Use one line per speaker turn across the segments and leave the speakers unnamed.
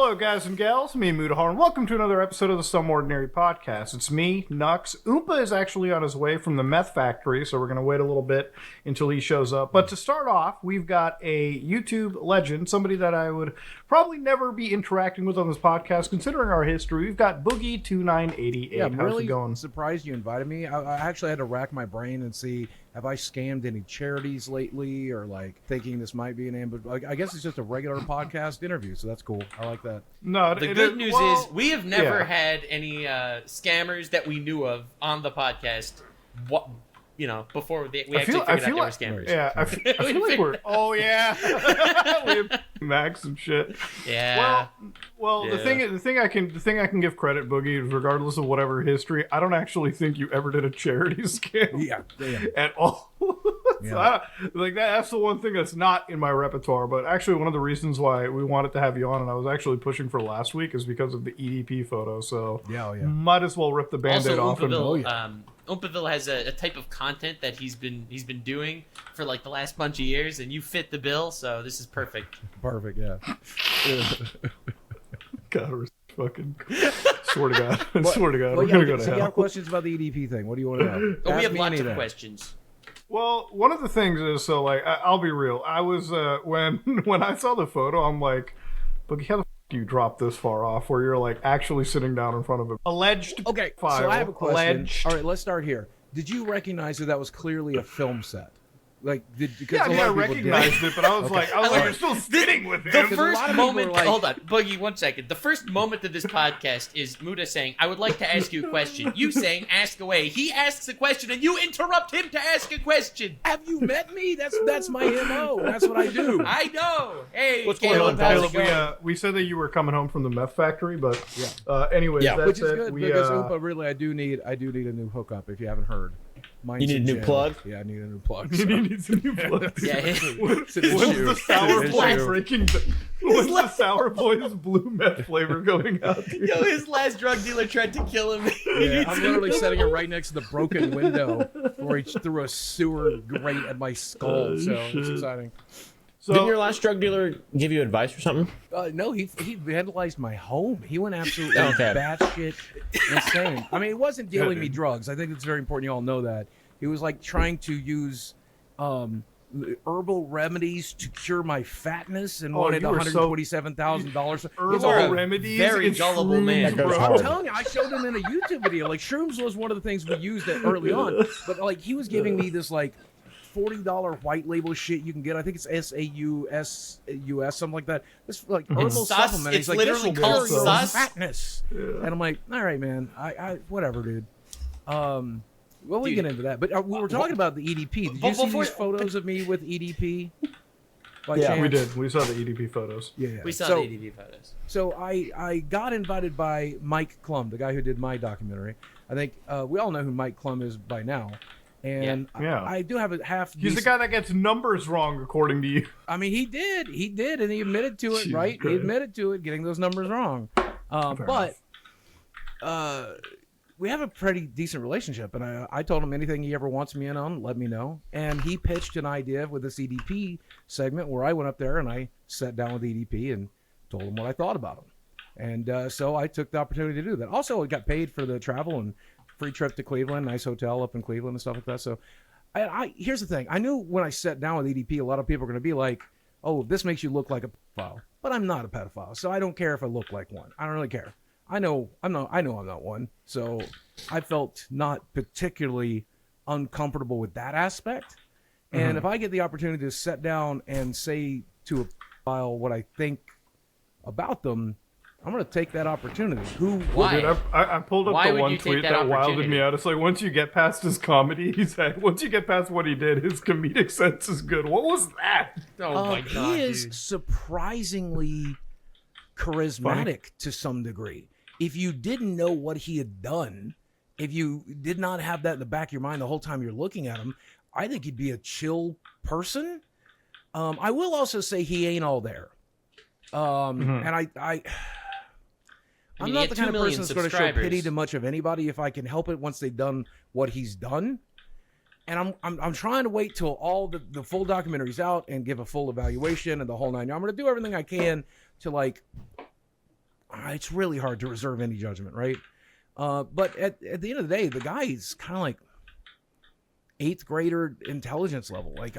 Hello, guys and gals. Me, Mudahar, and welcome to another episode of the Some Ordinary Podcast. It's me, Nux. Oompa is actually on his way from the meth factory, so we're going to wait a little bit until he shows up. But to start off, we've got a YouTube legend, somebody that I would probably never be interacting with on this podcast, considering our history. We've got Boogie2988.
Yeah, I'm
How's
really
it going?
surprised you invited me. I actually had to rack my brain and see, have I scammed any charities lately, or like thinking this might be an ambush? Like, I guess it's just a regular podcast interview, so that's cool. I like that.
No,
the good news is we have never had any scammers that we knew of on the podcast. What before we actually figured out they were scammers.
Yeah, I feel like we're. Oh yeah, we have Max and shit.
Yeah.
Well,
Yeah.
the thing I can give credit, Boogie, is regardless of whatever history, I don't actually think you ever did a charity scam.
Yeah, damn.
At all.
Yeah.
So that's the one thing that's not in my repertoire. But actually, one of the reasons why we wanted to have you on, and I was actually pushing for last week, is because of the EDP photo. So might as well rip the Band-Aid off.
Oompaville has a type of content that he's been doing for like the last bunch of years, and you fit the bill, so this is perfect.
Perfect, yeah.
God, fucking swear to God. Swear to God.
We're
gonna go to
so
hell.
you have questions about the EDP thing. What do you want to know?
We have
me
lots of
anything.
questions.
Well, one of the things is, so like, I'll be real. I was when I saw the photo, I'm like, Boogie, how the f do you drop this far off where you're like actually sitting down in front of an alleged
Okay,
file?
so I have a question.
Alleged.
All right, let's start here. Did you recognize that was clearly a film set? Like, because
Yeah, I mean, I
a lot of people
recognized it, but I was like, you're still sitting with
The
him.
first
of
moment,
people are like-
hold on, Boogie, 1 second. The first moment of this podcast is Muda saying, I would like to ask you a question. You saying, ask away. He asks a question, and you interrupt him to ask a question.
Have you met me? That's my MO. That's what I do.
I know. Hey,
What's going on,
Caleb, how's it
Caleb?
going?
We said that you were coming home from the meth factory, but anyways,
Yeah.
that's
Which is
it.
good
We,
because Oompa, really, I do need a new hookup. If you haven't heard, Mine's
You need a
in
new
jail.
plug?
Yeah, I need a new plug.
he
So.
needs a new plug.
Yeah.
When's
It's an issue.
the sour
It's an
boy
issue.
breaking? When's the sour boy's blue meth flavor going out? Dude?
Yo, his last drug dealer tried to kill him.
Yeah, I'm literally setting it right next to the broken window where he threw a sewer grate at my skull. So it's
shit.
exciting.
So,
Didn't your last drug dealer give you advice or something?
No, he vandalized my home. He went absolutely
Okay.
batshit insane. I mean, he wasn't dealing me drugs. I think it's very important you all know that. He was like trying to use herbal remedies to cure my fatness and wanted
you were so-
$127,000.
herbal remedies.
very
and
gullible
shrooms,
man.
That goes
bro.
I'm
hard.
telling you, I showed him in a YouTube video. Like, shrooms was one of the things we used early on. But, like, he was giving me this, like, $40 white label shit you can get. I think it's SAUS, something like that. This, like, herbal
Sus.
supplement.
It's
He's like,
literally
this will
called
cure your
sus.
fatness. And I'm like, all right, man. I whatever, dude. Well, we
Dude.
get into that. But we were talking about the EDP. Did you see
before-
these photos of me with EDP? By
Yeah,
chance?
We did. We saw the EDP photos.
Yeah.
We saw
So-
the ADV photos.
So I got invited by Mike Clum, the guy who did my documentary. I think we all know who Mike Clum is by now. And
Yeah.
I do have a half.
He's the guy that gets numbers wrong, according to you.
I mean, he did, and he admitted to it,
Jesus
right? He
Christ.
admitted to it, getting those numbers wrong. But we have a pretty decent relationship, and I told him anything he ever wants me in on, let me know. And he pitched an idea with this EDP segment where I went up there and I sat down with EDP and told him what I thought about him. And so I took the opportunity to do that. Also, I got paid for the travel and free trip to Cleveland, nice hotel up in Cleveland and stuff like that. So here's the thing. I knew when I sat down with EDP, a lot of people are going to be like, oh, this makes you look like a pedophile. But I'm not a pedophile, so I don't care if I look like one. I don't really care. I know I'm not one. So I felt not particularly uncomfortable with that aspect. And if I get the opportunity to sit down and say to a pedophile what I think about them, I'm going to take that opportunity.
Why?
Dude, I pulled up
Why
the
would
one
you take
tweet
that
that wilded
opportunity?
me out. It's like, once you get past his comedy, he said, once you get past what he did, his comedic sense is good. What was that?
Oh my god,
he is
dude.
surprisingly charismatic to some degree. If you didn't know what he had done, if you did not have that in the back of your mind the whole time you're looking at him, I think he'd be a chill person. I will also say he ain't all there. And I'm
mean, he
not
had
the
2
kind of
million
person that's going to show
subscribers.
pity to much of anybody if I can help it once they've done what he's done. And I'm trying to wait till all the full documentary's out and give a full evaluation and the whole nine. I'm going to do everything I can to like it's really hard to reserve any judgment, right? But at the end of the day, the guy is kind of like 8th grader intelligence level. Like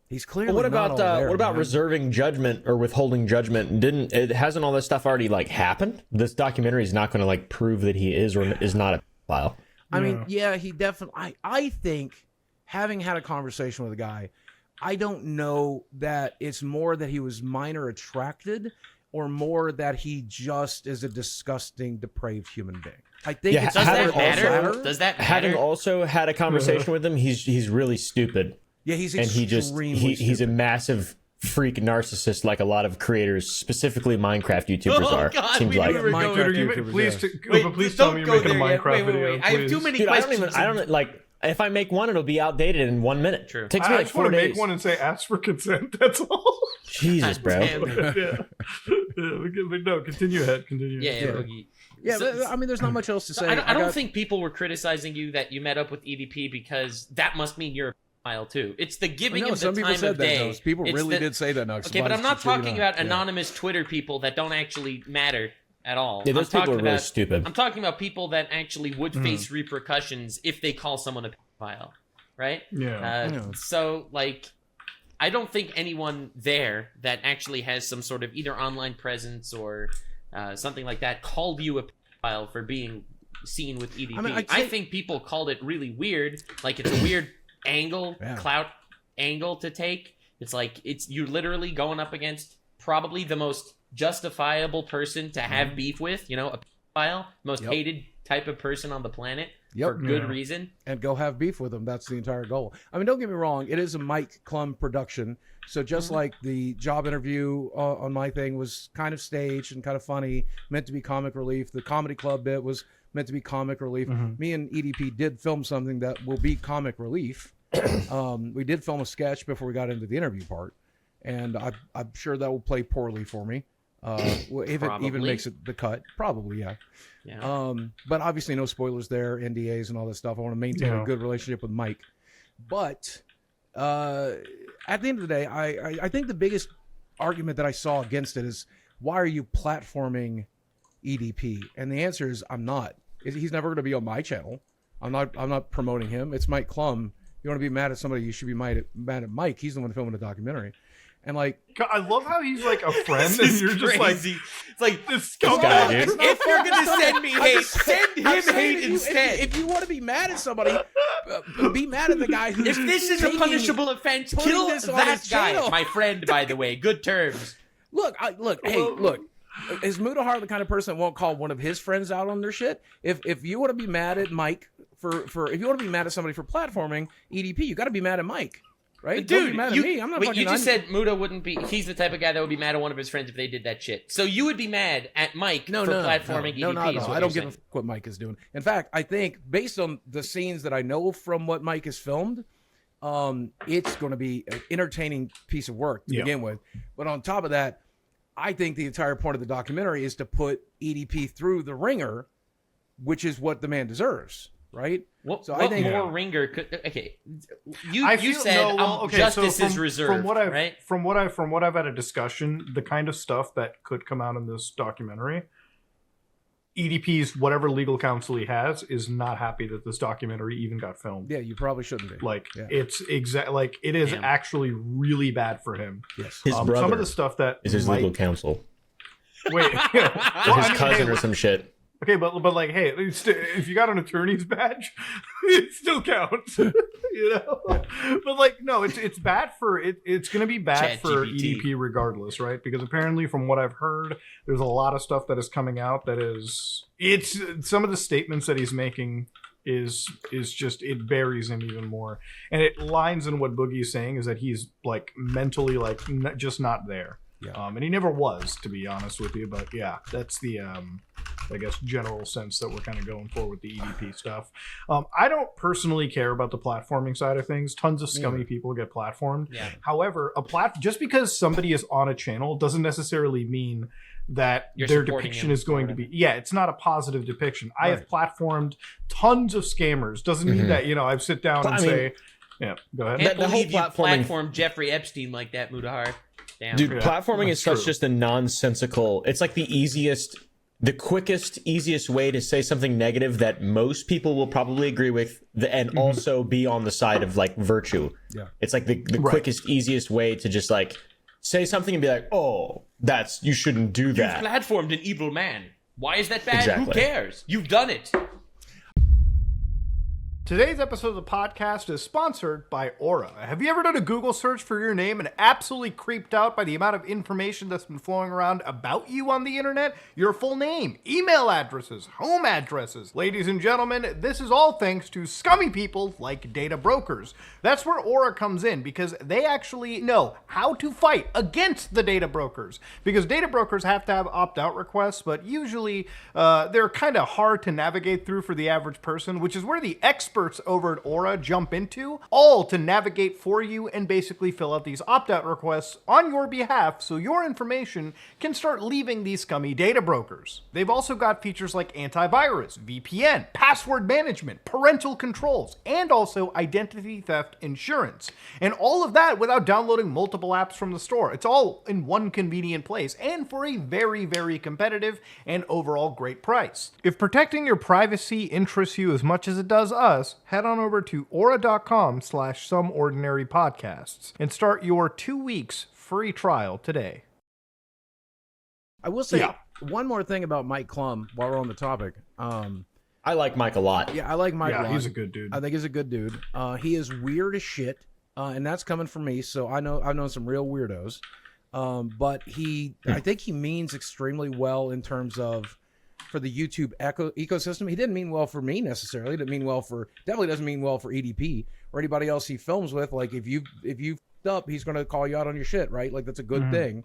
he's clearly
Well,
not all there,
what about
man.
reserving judgment or withholding judgment? Hasn't all this stuff already like happened? This documentary is not going to like prove that he is or is not a pedophile.
I mean, yeah, he definitely. I think having had a conversation with a guy, I don't know that it's more that he was minor attracted or more that he just is a disgusting, depraved human being. I think
Yeah,
it's
Does that
having
matter?
also-
Does that matter?
Having also had a conversation with him, he's really stupid,
yeah, he's
and
extremely
he's a
stupid.
massive freak narcissist, like a lot of creators, specifically Minecraft YouTubers
Oh,
are.
God,
Seems
we
like.
knew we were
Minecraft
going
Dude,
YouTubers,
please,
yeah.
please tell me you're making a
there yet.
Minecraft video.
Wait. I have too
please.
many
Dude,
questions.
I don't like. If I make one, it'll be outdated in 1 minute.
True.
Takes me
I
like
just
4
want to
days.
make one and say ask for consent. That's all.
Jesus, bro.
Damn.
yeah. But no, continue ahead. Continue.
Yeah,
Yeah.
Boogie.
Yeah,
So-
but, I mean, there's not much else to say.
I don't
got-
think people were criticizing you that you met up with EDP because that must mean you're a pedophile too. It's the giving
No,
him the
some people
time
said
of
that.
day.
Though. People
It's
really
the-
did say that. Now,
Okay, but I'm not talking about anonymous Twitter people that don't actually matter at all.
Yeah, those
I'm
people are
talking
really
about,
stupid.
I'm talking about people that actually would face repercussions if they call someone a pedophile, right?
Yeah.
Yeah.
So, like, I don't think anyone there that actually has some sort of either online presence or something like that called you a pedophile for being seen with EDP.
I mean, I'd
I
say-
think people called it really weird. Like, it's a weird angle,
Yeah.
clout angle to take. It's like, you're literally going up against probably the most justifiable person to have beef with, you know, a pedophile, most
Yep.
hated type of person on the planet
Yep.
for good
Yeah.
reason.
And go have beef with them. That's the entire goal. I mean, don't get me wrong. It is a Mike Clum production. So just like the job interview on my thing was kind of staged and kind of funny, meant to be comic relief. The comedy club bit was meant to be comic relief. Me and EDP did film something that will be comic relief. We did film a sketch before we got into the interview part. And I'm sure that will play poorly for me. If it even
Probably.
makes it the cut. Probably, yeah.
Yeah.
But obviously no spoilers there, NDAs and all that stuff. I want to maintain
Yeah.
a good relationship with Mike. But at the end of the day, I think the biggest argument that I saw against it is, why are you platforming EDP? And the answer is, I'm not. He's never going to be on my channel. I'm not promoting him. It's Mike Clum. You want to be mad at somebody, you should be mad at Mike. He's the one filming the documentary. And like,
God, I love how he's like a friend, and you're just like
it's like
this
guy, dude.
if you're gonna send me hate, send
I'm
him
saying
hate
that
instead.
If you want to be mad at somebody, be mad at the guy who's
If this is a
taking-
punishable offense,
putting
kill
this on
that
his
guy.
channel.
My friend, by the way, good terms.
Look, is Mudahar the kind of person that won't call one of his friends out on their shit? If you want to be mad at Mike for if you want to be mad at somebody for platforming EDP, you got to be mad at Mike, right? Don't
Dude,
be mad at
you,
me. I'm not
wait,
fucking.
you just said Muda wouldn't be. He's the type of guy that would be mad at one of his friends if they did that shit. So you would be mad at Mike for platforming
no,
EDP.
no,
is
no.
what
I
you're
don't
saying.
give a fuck what Mike is doing. In fact, I think based on the scenes that I know from what Mike has filmed, it's going to be an entertaining piece of work to begin with. But on top of that, I think the entire point of the documentary is to put EDP through the ringer, which is what the man deserves, right?
What,
So
what
I think
more ringer could? Okay, you
I
you
feel-
said
no, well, okay, so
justice is
from
reserved,
what I've
right?
from what I've had a discussion, the kind of stuff that could come out in this documentary, EDP's whatever legal counsel he has is not happy that this documentary even got filmed.
Yeah, you probably shouldn't be.
Like
Yeah.
it's like it is
Damn.
actually really bad for him.
Yes.
His
Some
brother
of the stuff that
is his
Mike-
legal counsel.
Wait,
Or
well,
his
I mean,
cousin
hey,
or some shit.
okay, but like, hey, if you got an attorney's badge, it still counts, you know. But like, no, it's bad for it. It's going to be bad for
ChatGPT.
EDP regardless, right? Because apparently, from what I've heard, there's a lot of stuff that is coming out that is some of the statements that he's making is just it buries him even more, and it lines in what Boogie's saying is that he's like mentally like just not there.
Yeah.
And he never was, to be honest with you. But yeah, that's the I guess general sense that we're kind of going for with the EDP stuff. I don't personally care about the platforming side of things. Tons of scummy people get platformed.
Yeah.
However, just because somebody is on a channel doesn't necessarily mean that
You're
their
supporting
depiction
him
is going to
or
be it's not a positive depiction. I have platformed tons of scammers. Doesn't mean that I've sit down and
I mean-
say, yeah, go ahead.
Can't
The whole
believe you
platforming-
platformed Jeffrey Epstein like that, Mudahar. Damn.
Dude,
Yeah,
platforming is
that's
such
true.
just a nonsensical. It's like the quickest, easiest way to say something negative that most people will probably agree with, and also be on the side of like virtue.
Yeah.
It's like the
Right.
quickest, easiest way to just like say something and be like, oh, you shouldn't do
You've
that.
platformed an evil man. Why is that bad?
Exactly.
Who cares? You've done it.
Today's episode of the podcast is sponsored by Aura. Have you ever done a Google search for your name and absolutely creeped out by the amount of information that's been flowing around about you on the internet? Your full name, email addresses, home addresses. Ladies and gentlemen, this is all thanks to scummy people like data brokers. That's where Aura comes in, because they actually know how to fight against the data brokers. Because data brokers have to have opt-out requests, but usually they're kind of hard to navigate through for the average person, which is where the experts over at Aura jump into, all to navigate for you and basically fill out these opt-out requests on your behalf so your information can start leaving these scummy data brokers. They've also got features like antivirus, VPN, password management, parental controls, and also identity theft insurance. And all of that without downloading multiple apps from the store. It's all in one convenient place and for a very, very competitive and overall great price. If protecting your privacy interests you as much as it does us, head on over to aura.com/someordinarypodcasts and start your 2 weeks free trial today.
I will say
Yeah.
one more thing about Mike Clum while we're on the topic.
I like Mike a lot.
Yeah, I like Mike a
Yeah,
lot.
he's a good dude.
I think he's a good dude. He is weird as shit, and that's coming from me. So I've known some real weirdos. But I think he means extremely well in terms of for the YouTube ecosystem. He didn't mean well for me necessarily. He didn't mean well definitely doesn't mean well for EDP or anybody else he films with. Like if you f***ed up, he's going to call you out on your shit, right? Like that's a good thing.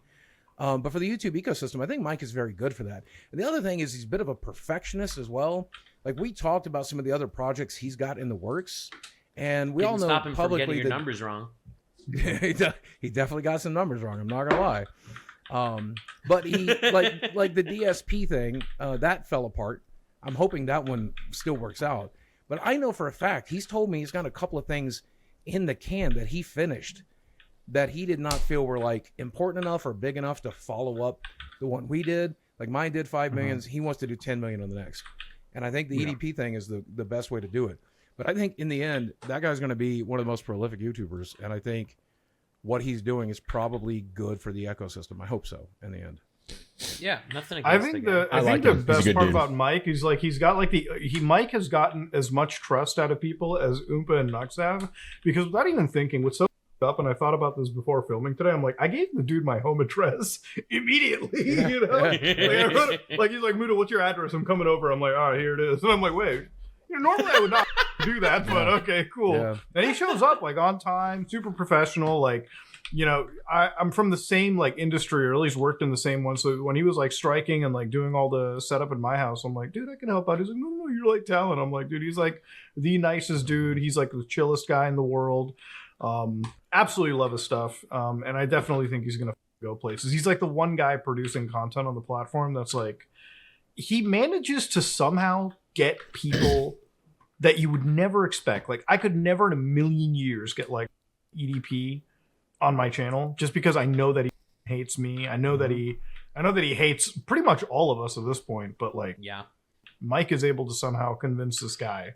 But for the YouTube ecosystem, I think Mike is very good for that. And the other thing is he's a bit of a perfectionist as well. Like we talked about some of the other projects he's got in the works, and we all know
stop him from
publicly
getting your
that
numbers wrong.
he definitely got some numbers wrong. I'm not gonna lie. But he like the DSP thing that fell apart. I'm hoping that one still works out. But I know for a fact he's told me he's got a couple of things in the can that he finished that he did not feel were like important enough or big enough to follow up the one we did. Like mine did 5 million. He wants to do 10 million on the next. And I think the EDP thing is the best way to do it. But I think in the end, that guy's going to be one of the most prolific YouTubers. And I think what he's doing is probably good for the ecosystem. I hope so in the end.
Yeah, nothing
I
against
think
the guy.
I
like
think the
him. He's a
best
good
part
dude.
about Mike is like he's got like Mike has gotten as much trust out of people as Oompa and Nux have, because without even thinking, what's so up, and I thought about this before filming today, I'm like, I gave the dude my home address immediately.
Yeah.
You know,
Yeah.
like, I wrote, like he's like, Muda, what's your address? I'm coming over. I'm like, all right, here it is. And I'm like, wait. Normally I would not do that, but okay, cool.
Yeah.
And he shows up like on time, super professional. Like, I'm from the same like industry, or at least worked in the same one. So when he was like striking and like doing all the setup in my house, I'm like, dude, I can help out. He's like, no, you're like talent. I'm like, dude, he's like the nicest dude. He's like the chillest guy in the world. Absolutely love his stuff. And I definitely think he's gonna go places. He's like the one guy producing content on the platform that's like, he manages to somehow get people that you would never expect. Like I could never in a million years get like EDP on my channel, just because I know that he hates me. I know that he hates pretty much all of us at this point, but like
Yeah.
Mike is able to somehow convince this guy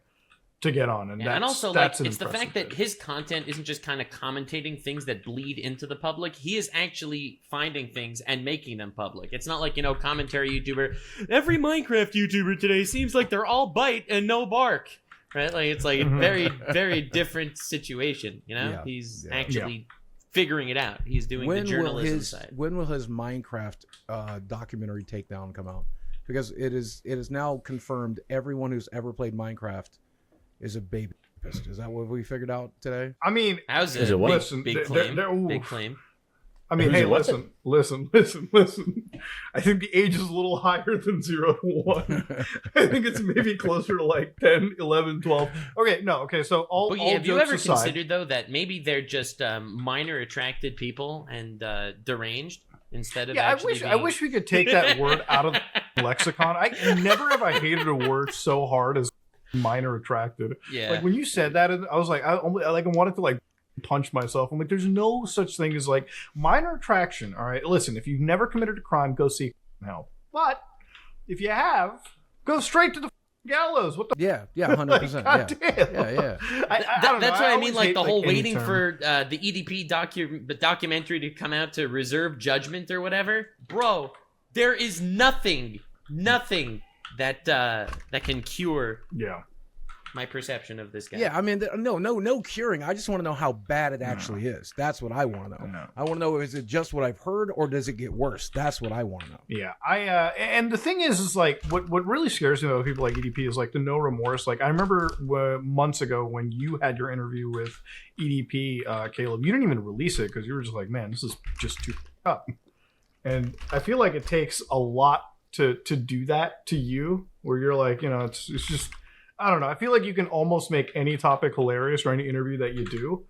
to get on, and
And also,
that's
like,
an
it's the
impressive
fact that
thing.
his content isn't just kind of commentating things that bleed into the public. He is actually finding things and making them public. It's not like, commentary YouTuber. Every Minecraft YouTuber today seems like they're all bite and no bark. Right? Like, it's like a very, very different situation.
Yeah.
He's
Yeah.
actually figuring it out. He's doing the journalism side.
When will his Minecraft documentary takedown come out? Because it is now confirmed everyone who's ever played Minecraft is a baby rapist. Is that what we figured out today?
I mean,
How's
Is
it?
it what?
Listen,
Big
they're-
claim.
they're- ooh.
Big claim.
I mean,
Who's
hey,
it? What's
listen. I think the age is a little higher than 0 to 1. I think it's maybe closer to like 10, 11, 12. Okay, so all
But
all
have you
jokes
ever
aside,
considered, though, that maybe they're just minor attracted people and deranged instead of actually
I wish we could take that word out of the lexicon. I never have I hated a word so hard as minor attracted.
Yeah.
Like when you said that, I was like, I wanted to like punch myself. I'm like, there's no such thing as like minor attraction. All right, listen, if you've never committed a crime, go seek help. But if you have, go straight to the gallows. What the?
Yeah, 100%.
God damn.
Yeah.
I don't know.
That's what I mean.
always
Like
hate,
the whole
any
waiting
term.
for the EDP documentary to come out to reserve judgment or whatever, bro. There is nothing that can cure
Yeah.
my perception of this guy.
Yeah, I mean, no curing. I just want to know how bad it actually is. That's what I want to know.
No.
I want to know, is it just what I've heard, or does it get worse? That's what I want to know.
Yeah, and the thing is like what really scares me about people like EDP is like the no remorse. Like I remember months ago when you had your interview with EDP, Caleb, you didn't even release it because you were just like, man, this is just too up. And I feel like it takes a lot to do that to you, where you're like, you know, it's just, I don't know. I feel like you can almost make any topic hilarious or any interview that you do.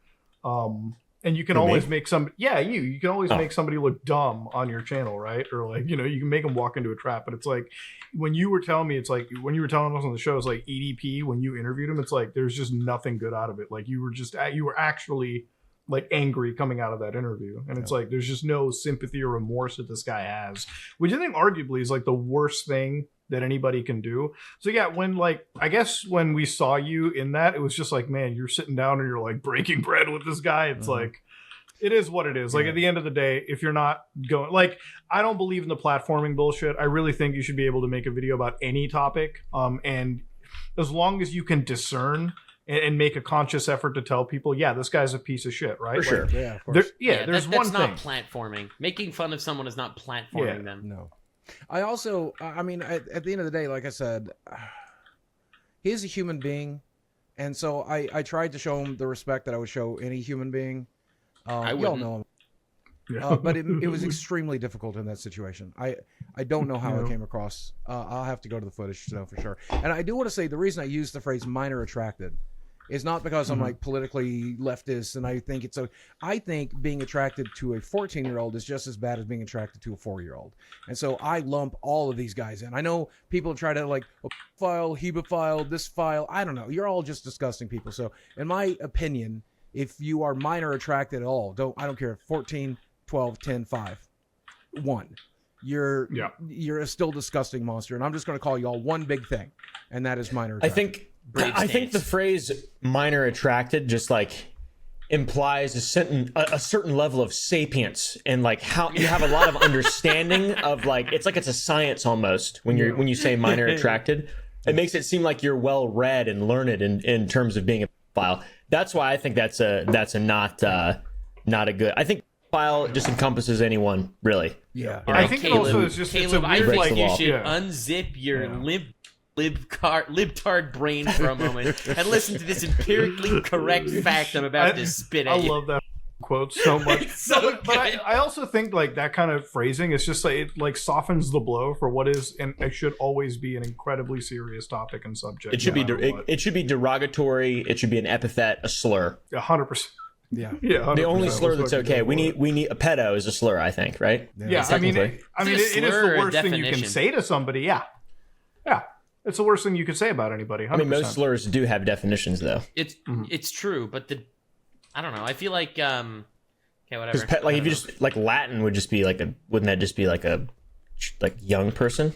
And you can always make you can always make somebody look dumb on your channel, right? Or like, you know, you can make them walk into a trap. But it's like when you were telling me, it's like when you were telling us on the show, it's like EDP, when you interviewed him, it's like there's just nothing good out of it. Like you were actually like angry coming out of that interview. And it's like there's just no sympathy or remorse that this guy has, which I think arguably is like the worst thing that anybody can do. So yeah, when like I guess when we saw you in that, it was just like, man, you're sitting down and you're like breaking bread with this guy. It's like it is what it is. Like at the end of the day, if you're not going, like, I don't believe in the platforming bullshit. I really think you should be able to make a video about any topic, and as long as you can discern and make a conscious effort to tell people, yeah, this guy's a piece of shit, right?
For sure.
Like,
Yeah, of course.
there's one
that's
thing.
not platforming. Making fun of someone is not platforming them.
No. I also, I mean, at the end of the day, like I said, he's a human being. And so I tried to show him the respect that I would show any human being.
I
y'all
wouldn't.
know him.
Yeah.
But it was extremely difficult in that situation. I don't know how it came across. I'll have to go to the footage to know for sure. And I do want to say the reason I use the phrase minor attracted is not because I'm like politically leftist and I think I think being attracted to a 14-year-old is just as bad as being attracted to a 4-year-old. And so I lump all of these guys in. I know people try to like file, hebephile, this file. I don't know. You're all just disgusting people. So in my opinion, if you are minor attracted at all, I don't care, 14, 12, 10, 5, 1. You're a still disgusting monster, and I'm just going to call y'all one big thing, and that is minor attracted.
I think the phrase minor attracted just like implies a certain level of sapience and like how you have a lot of understanding of like it's a science almost when you say minor attracted. It makes it seem like you're well read and learned in terms of being a pedophile. That's why I think that's a not a good. I think pedophile just encompasses anyone really.
Yeah.
All right,
I think
Caleb,
it also is just
Caleb,
it's a
I
weird,
think
like,
you should
yeah.
unzip your libtard brain for a moment and listen to this empirically correct fact I'm about to spit at
I
you.
love that quote so much.
It's so
but
good.
I also think like that kind of phrasing is just like it like softens the blow for what is and it should always be an incredibly serious topic and subject.
It should be it should be derogatory. It should be an epithet, a slur.
100%.
Yeah.
Yeah, 100%.
The only slur that's okay. We need a pedo is a slur, I think, right?
Yeah, I mean, it is the
slur or
worst thing you can
definition?
say to somebody. Yeah, it's the worst thing you could say about anybody. 100%.
I mean, most slurs do have definitions, though.
It's true, but I don't know. I feel like okay, whatever.
Because like if you just like Latin would just be like wouldn't that just be like a young person,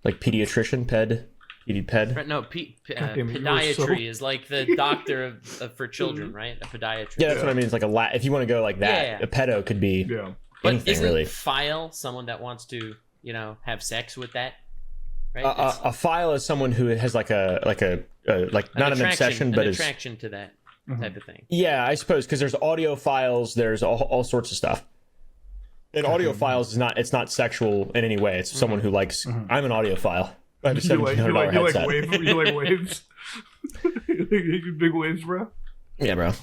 like pediatrician, ped.
No, pediatry is like the doctor for children, right? A pediatrist.
Yeah, that's what I mean. It's like if you want to go like that,
Yeah.
a pedo could be
Yeah.
But
anything
isn't
really.
file someone that wants to, have sex with that? Right?
A file is someone who has like not an obsession, but is
attraction to that type of thing.
Yeah, I suppose because there's audio files, there's all sorts of stuff. And audio files it's not sexual in any way. It's someone who likes. I'm an audiophile. I have a $1,700 headset.
You like waves? Big waves, bro.
Yeah, bro.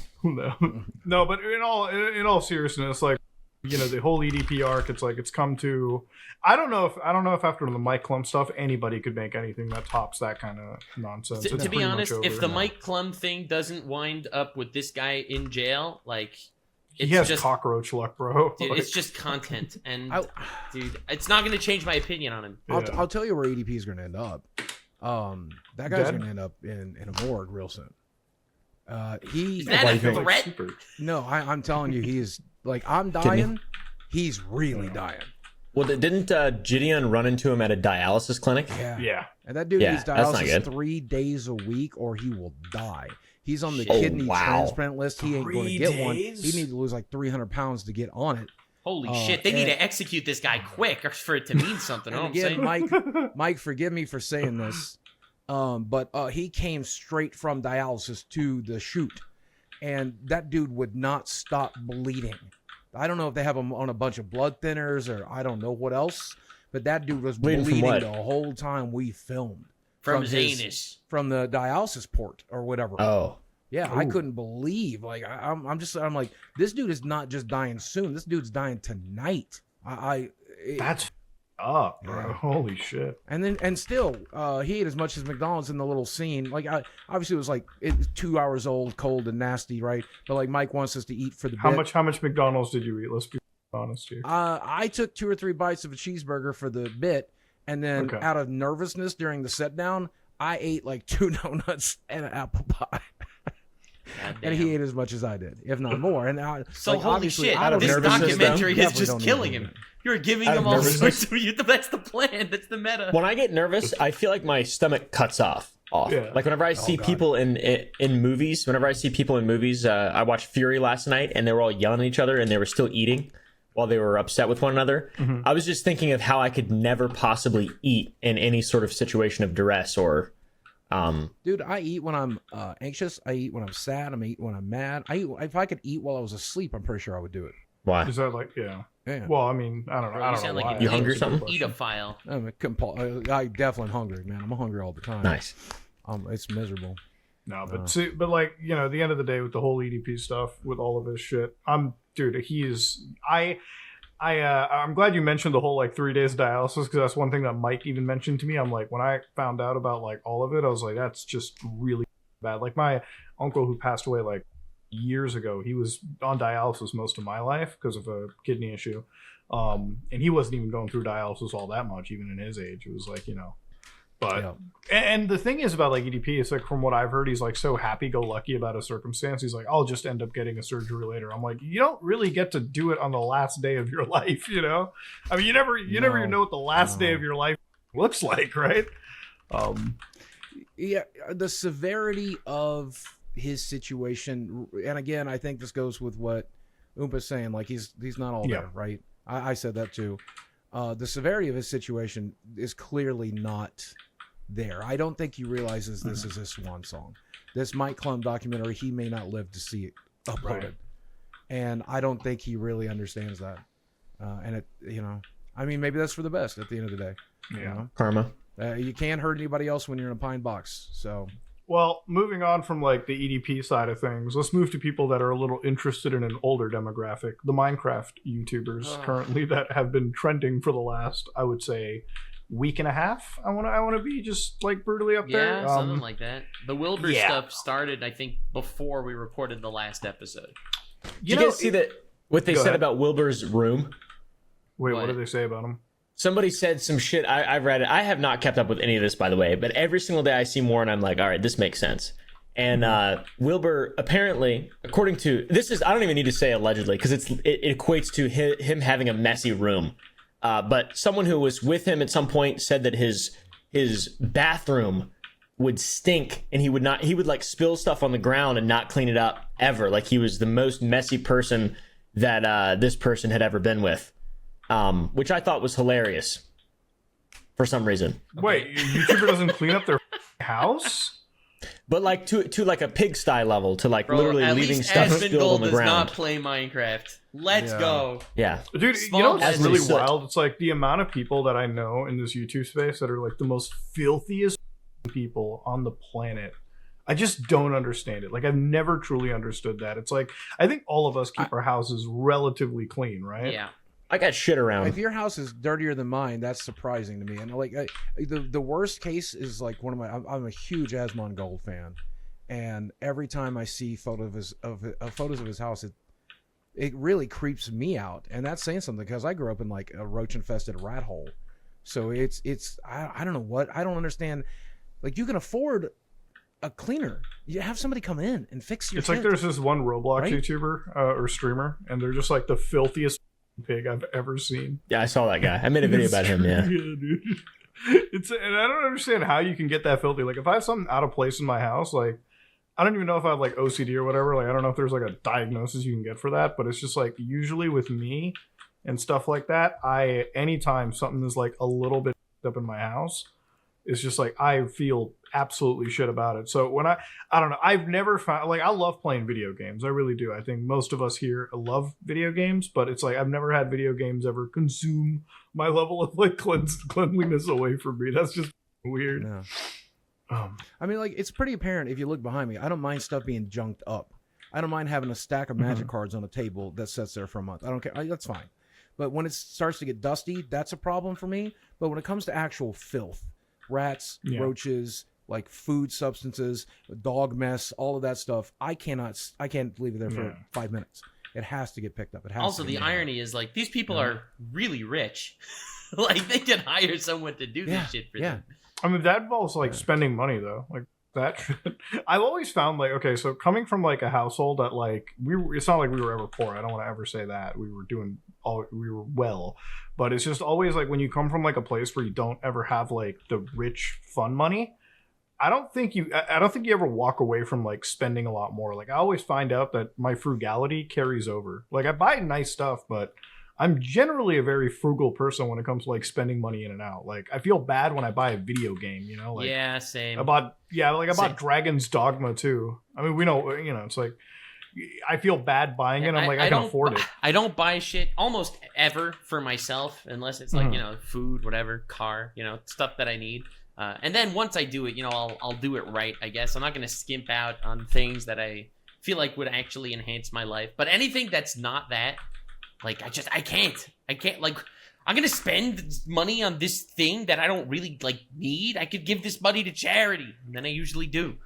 No, but in all seriousness, like the whole EDP arc, it's come to. I don't know if after the Mike Clum stuff, anybody could make anything that tops that kind of nonsense.
To
It's
be
pretty
honest,
much
if
over
the
now.
Mike Clum thing doesn't wind up with this guy in jail, like
he has
just
cockroach luck, bro.
dude,
Like,
it's just content, and dude, it's not going to change my opinion on him.
I'll tell you where EDP is going to end up. That guy's
Dead?
going to end up in a morgue real soon.
Is that a threat?
No, I'm telling you, he is like, I'm dying. He's really dying.
Well, didn't Gideon run into him at a dialysis clinic?
Yeah. And that dude needs dialysis 3 days a week or he will die. He's on the kidney transplant list. He ain't going to get one. He needs to lose like 300 pounds to get on it.
Holy shit! They need to execute this guy quick for it to mean something.
And again, Mike, forgive me for saying this, but he came straight from dialysis to the shoot, and that dude would not stop bleeding. I don't know if they have him on a bunch of blood thinners or I don't know what else, but that dude was bleeding the whole time we filmed.
From his anus.
From the dialysis port or whatever.
Oh.
Yeah, I couldn't believe. Like, I'm like, this dude is not just dying soon. This dude's dying tonight.
That's up, bro. Yeah. Holy shit.
And still, he ate as much as McDonald's in the little scene. Like, obviously it was like 2 hours old, cold and nasty, right? But like Mike wants us to eat for the
How much McDonald's did you eat? Let's be honest here.
I took 2 or 3 bites of a cheeseburger for the bit, and then out of nervousness during the set down, I ate like 2 donuts and an apple pie. And he ate as much as I did, if not more. And
holy shit! This documentary is just killing him. You're giving him all sorts of. That's the plan. That's the meta.
When I get nervous, I feel like my stomach cuts off. Yeah. Like whenever I see people in movies, I watched Fury last night, and they were all yelling at each other, and they were still eating while they were upset with one another. Mm-hmm. I was just thinking of how I could never possibly eat in any sort of situation of duress or.
Dude, I eat when I'm anxious. I eat when I'm sad. I eat when I'm mad. If I could eat while I was asleep, I'm pretty sure I would do it.
Why?
Is that like yeah? Well, I mean, I don't know. I don't know.
Like
you hungry or something?
Eat a file.
I definitely am hungry, man. I'm hungry all the time.
Nice.
It's miserable.
No, but like at the end of the day, with the whole EDP stuff, with all of this shit, I'm glad you mentioned the whole like 3 days of dialysis, because that's one thing that Mike even mentioned to me. I'm like, when I found out about like all of it, I was like, that's just really bad. Like my uncle who passed away like years ago, he was on dialysis most of my life because of a kidney issue, and he wasn't even going through dialysis all that much, even in his age. It was like But and the thing is about like EDP, it's like from what I've heard, he's like so happy-go-lucky about a circumstance. He's like, I'll just end up getting a surgery later. I'm like, you don't really get to do it on the last day of your life, I mean, you never even know what the last day of your life looks like, right?
Yeah, the severity of his situation, and again, I think this goes with what Oompa's saying. Like he's not all there, right? I said that too. The severity of his situation is clearly not there. I don't think he realizes this is his swan song. This Mike Clum documentary, he may not live to see it uploaded. Right. And I don't think he really understands that. And it, I mean, maybe that's for the best at the end of the day.
Yeah.
Karma.
You can't hurt anybody else when you're in a pine box. So.
Well, moving on from like the EDP side of things, let's move to people that are a little interested in an older demographic. The Minecraft YouTubers currently that have been trending for the last, I would say, week and a half. I want to be just like brutally up there.
Yeah, something like that. The Wilbur stuff started, I think, before we recorded the last episode.
Did you guys see that? What they said about Wilbur's room?
Wait, what did they say about him?
Somebody said some shit. I've read it. I have not kept up with any of this, by the way. But every single day I see more, and I'm like, all right, this makes sense. And Wilbur apparently, according to this, I don't even need to say allegedly because it equates to him having a messy room. But someone who was with him at some point said that his bathroom would stink, and he would like spill stuff on the ground and not clean it up ever. Like he was the most messy person that this person had ever been with. Which I thought was hilarious for some reason.
Wait, YouTuber doesn't clean up their house?
But like to like a pigsty level, to like literally leaving stuff spilled on the ground.
Does not play Minecraft. Let's go.
Yeah.
Dude, what's really wild? It's like the amount of people that I know in this YouTube space that are like the most filthiest people on the planet. I just don't understand it. Like, I've never truly understood that. It's like, I think all of us keep our houses relatively clean, right?
Yeah.
I got shit around.
If your house is dirtier than mine, that's surprising to me. And like the worst case is like I'm a huge Asmongold fan, and every time I see photos of his house, it really creeps me out. And that's saying something because I grew up in like a roach infested rat hole. So it's I don't know what I don't understand. Like you can afford a cleaner. You have somebody come in and fix your
It's
shit.
like there's this one Roblox
Right?
YouTuber or streamer, and they're just like the filthiest pig I've ever seen.
Yeah, I saw that guy. I made a video about him. Yeah.
Dude. And I don't understand how you can get that filthy. Like, if I have something out of place in my house, like, I don't even know if I have like OCD or whatever. Like, I don't know if there's like a diagnosis you can get for that, but it's just like usually with me and stuff like that, anytime something is like a little bit up in my house, it's just like I feel absolutely shit about it. So when I don't know, I've never found, like, I love playing video games. I really do. I think most of us here love video games, but it's like I've never had video games ever consume my level of like cleanliness away from me. That's just weird.
No. I mean, like, it's pretty apparent if you look behind me. I don't mind stuff being junked up. I don't mind having a stack of magic cards on a table that sits there for a month. I don't care. That's fine. But when it starts to get dusty, that's a problem for me. But when it comes to actual filth, rats, roaches, like food substances, dog mess, all of that stuff, I can't leave it there for 5 minutes. It has to get picked up. It has
Also,
to
the irony is, like, these people are really rich. Like, they can hire someone to do this shit for them.
I mean, that involves like spending money though. Like that shit. I've always found like, okay, so coming from like a household that like it's not like we were ever poor. I don't want to ever say that we were well, but it's just always like when you come from like a place where you don't ever have like the rich fun money. I don't think you ever walk away from like spending a lot more. Like, I always find out that my frugality carries over. Like, I buy nice stuff, but I'm generally a very frugal person when it comes to like spending money in and out. Like, I feel bad when I buy a video game, you know? Like,
yeah, same.
I bought Dragon's Dogma too. I mean, we know, you know, it's like I feel bad buying it. I'm like, I can afford it.
I don't buy shit almost ever for myself unless it's like, you know, food, whatever, car, you know, stuff that I need. And then once I do it, you know, I'll do it right, I guess. I'm not going to skimp out on things that I feel like would actually enhance my life. But anything that's not that, like, I can't, like, I'm going to spend money on this thing that I don't really, like, need. I could give this money to charity. And then I usually do.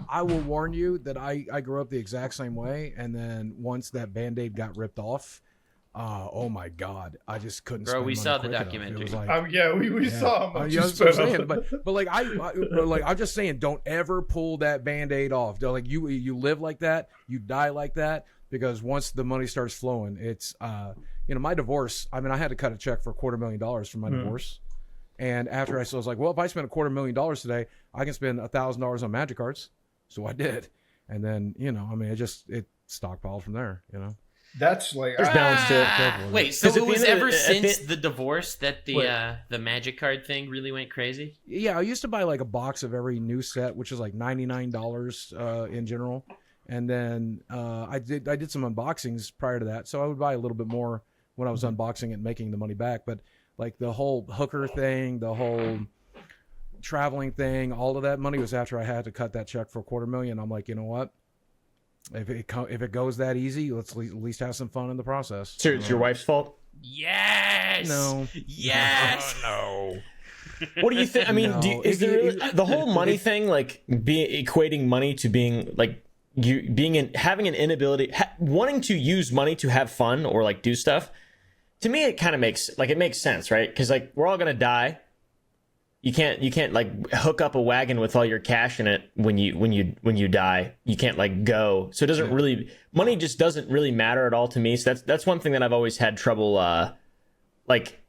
I will warn you that I grew up the exact same way. And then once that Band-Aid got ripped off, oh my God, I just couldn't.
Bro, we
spend
saw
money
the
quick
documentary.
enough. It was like,
we saw how much you
that's what I'm
spent
saying.
on it.
But like I'm just saying, don't ever pull that Band-Aid off. Like, you live like that, you die like that, because once the money starts flowing, it's you know, my divorce. I mean, I had to cut a check for $250,000 for my divorce, and after I was like, well, if I spend $250,000 today, I can spend $1,000 on magic cards. So I did, and then, you know, I mean, it stockpiled from there. You know.
That's like,
There's balance to it.
Wait, so
Because at
it
the
was
end of
ever
the-
since the divorce that the magic card thing really went crazy?
Yeah, I used to buy like a box of every new set, which is like $99 in general. And then I did some unboxings prior to that, so I would buy a little bit more when I was unboxing it and making the money back. But like the whole hooker thing, the whole traveling thing, all of that money was after I had to cut that check for $250,000. I'm like, you know what? If it goes that easy, let's at least have some fun in the process.
So it's your wife's fault?
Yes.
No.
Yes.
No.
What do you think? I mean,
No.
is there the whole money thing, like equating money to being like having an inability, wanting to use money to have fun or like do stuff? To me, it kind of makes sense, right? Because like we're all gonna die. You can't like hook up a wagon with all your cash in it when you die. You can't like go. So it doesn't really, money just doesn't really matter at all to me. So that's one thing that I've always had trouble like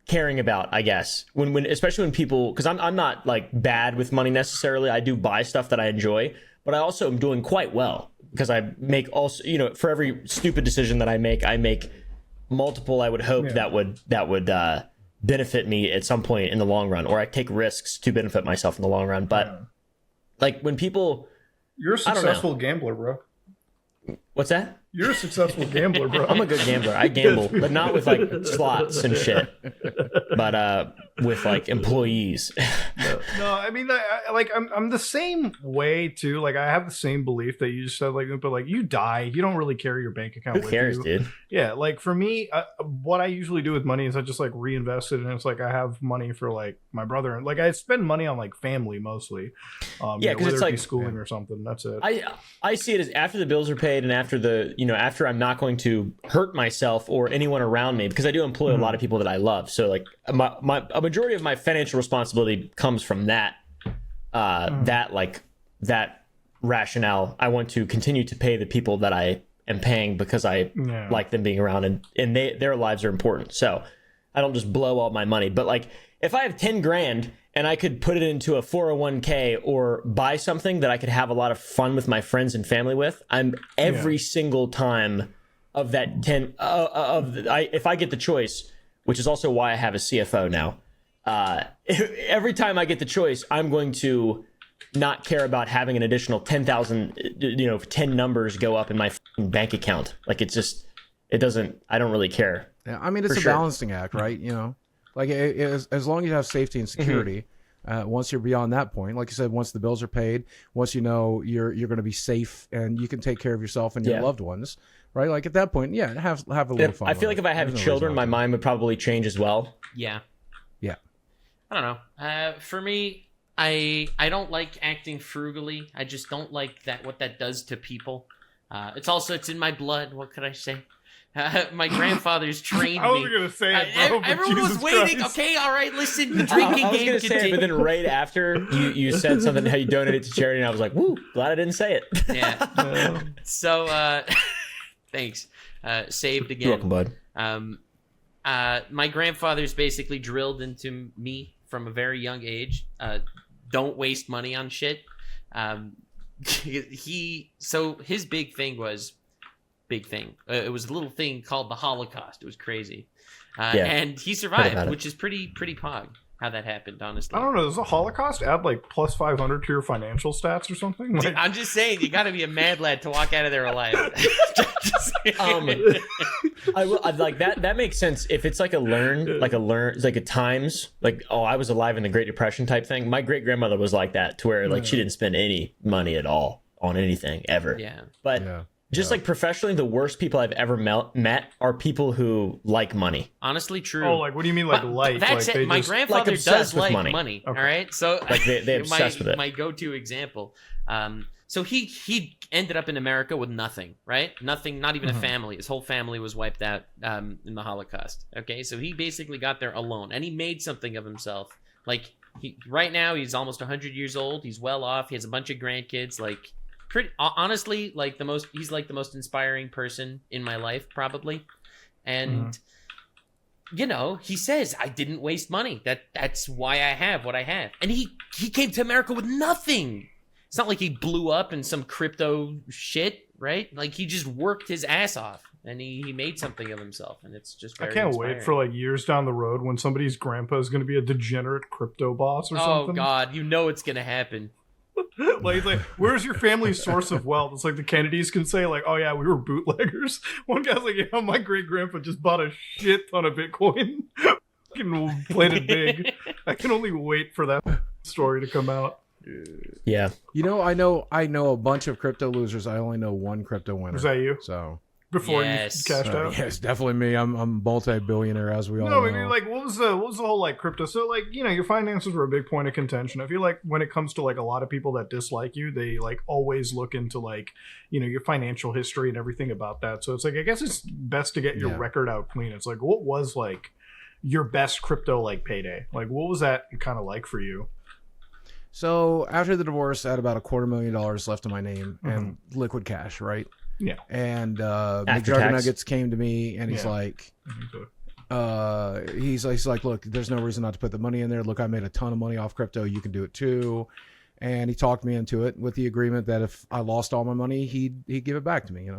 caring about, I guess. When especially when people, because I'm not like bad with money necessarily. I do buy stuff that I enjoy, but I also am doing quite well because I make also, you know, for every stupid decision that I make multiple, I would hope that would benefit me at some point in the long run, or I take risks to benefit myself in the long run. But like when people,
you're a successful gambler, bro.
what's that?
You're a successful gambler, bro.
I'm a good gambler. I gamble, but not with like slots and shit, but with like employees.
No, I mean, I'm the same way too. Like, I have the same belief that you just said, like, but like you die, you don't really carry your bank account.
Who cares,
with you.
dude?
Yeah, like for me, what I usually do with money is I just like reinvest it, and it's like I have money for like my brother, and like I spend money on like family mostly.
Yeah, because it's like
schooling or something. That's it.
I see it as after the bills are paid and after after I'm not going to hurt myself or anyone around me, because I do employ a lot of people that I love. So like a majority of my financial responsibility comes from that. that rationale, I want to continue to pay the people that I am paying because I like them being around, and their lives are important. So I don't just blow all my money. But like, if I have 10 grand and I could put it into a 401k or buy something that I could have a lot of fun with my friends and family with, I'm every single time of that 10 if I get the choice, which is also why I have a CFO now. Every time I get the choice, I'm going to not care about having an additional 10,000, 10 numbers go up in my bank account. Like, it doesn't, I don't really care.
Yeah, I mean, it's a balancing act, right? Like, as long as you have safety and security, once you're beyond that point, like you said, once the bills are paid, once you know you're going to be safe and you can take care of yourself and your loved ones, right? Like, at that point, have a little fun.
I feel like if I have children, my mind would probably change as well.
Yeah.
Yeah.
I don't know. For me, I don't like acting frugally. I just don't like what that does to people. It's in my blood. What could I say? My grandfather's trained me.
I wasn't gonna say it, bro.
Everyone
Jesus
was waiting.
Christ.
Okay, all right. Listen, the drinking
I was
game
gonna say it,
continues.
but then right after you said something how you donated to charity, and I was like, "Woo, glad I didn't say it."
Yeah. So, thanks. Saved again.
You're welcome, bud.
My grandfather's basically drilled into me from a very young age. Don't waste money on shit. His big thing was it was a little thing called the Holocaust. It was crazy. And he survived, which is pretty pog how that happened, honestly.
I don't know. Does the Holocaust add like plus 500 to your financial stats or something? Like,
I'm just saying, you got to be a mad lad to walk out of there alive.
I like that. That makes sense if it's like it's like a times, like, oh, I was alive in the Great Depression type thing. My great grandmother was like that, to where like she didn't spend any money at all on anything ever.
Yeah,
but.
Yeah.
Just like professionally, the worst people I've ever met are people who like money.
honestly, true.
oh, like what do you mean like like?
That's
like
it. My grandfather
obsessed
does
with
like
money.
money.
Okay.
All right, so
Like they obsessed with it.
My go-to example. So he ended up in America with nothing, right? Nothing, not even a family. His whole family was wiped out in the Holocaust. Okay, so he basically got there alone, and he made something of himself. Like right now, he's almost 100 years old. He's well off. He has a bunch of grandkids. Like, pretty honestly, like he's like the most inspiring person in my life, probably. And he says, I didn't waste money. That's why I have what I have. And he came to America with nothing. It's not like he blew up in some crypto shit, right? Like, he just worked his ass off and he made something of himself. And it's just very
I can't
inspiring.
wait for like years down the road when somebody's grandpa is going to be a degenerate crypto boss or something.
Oh God, it's gonna happen.
Like, where's your family's source of wealth? It's like the Kennedys can say, like, oh yeah, we were bootleggers. One guy's like, yeah, my great grandpa just bought a shit ton of Bitcoin. Fucking played it big. I can only wait for that story to come out.
Yeah.
I know a bunch of crypto losers. I only know one crypto winner.
Was that you?
So
Before
Yes.
you cashed out?
yes, definitely me. I'm multi-billionaire, as we all
No,
know.
I mean, like, what was the whole like crypto? So, like, your finances were a big point of contention. I feel like when it comes to like a lot of people that dislike you, they like always look into like, your financial history and everything about that. So it's like, I guess it's best to get your record out clean. It's like, what was like your best crypto like payday? Like, what was that kind of like for you?
So after the divorce, I had about $250,000 left in my name and liquid cash, right?
Yeah.
And
After
McJuggernuggets
tax?
Nuggets came to me and he's like, he's like, look, there's no reason not to put the money in there. Look, I made a ton of money off crypto. You can do it too. And he talked me into it with the agreement that if I lost all my money, he'd give it back to me.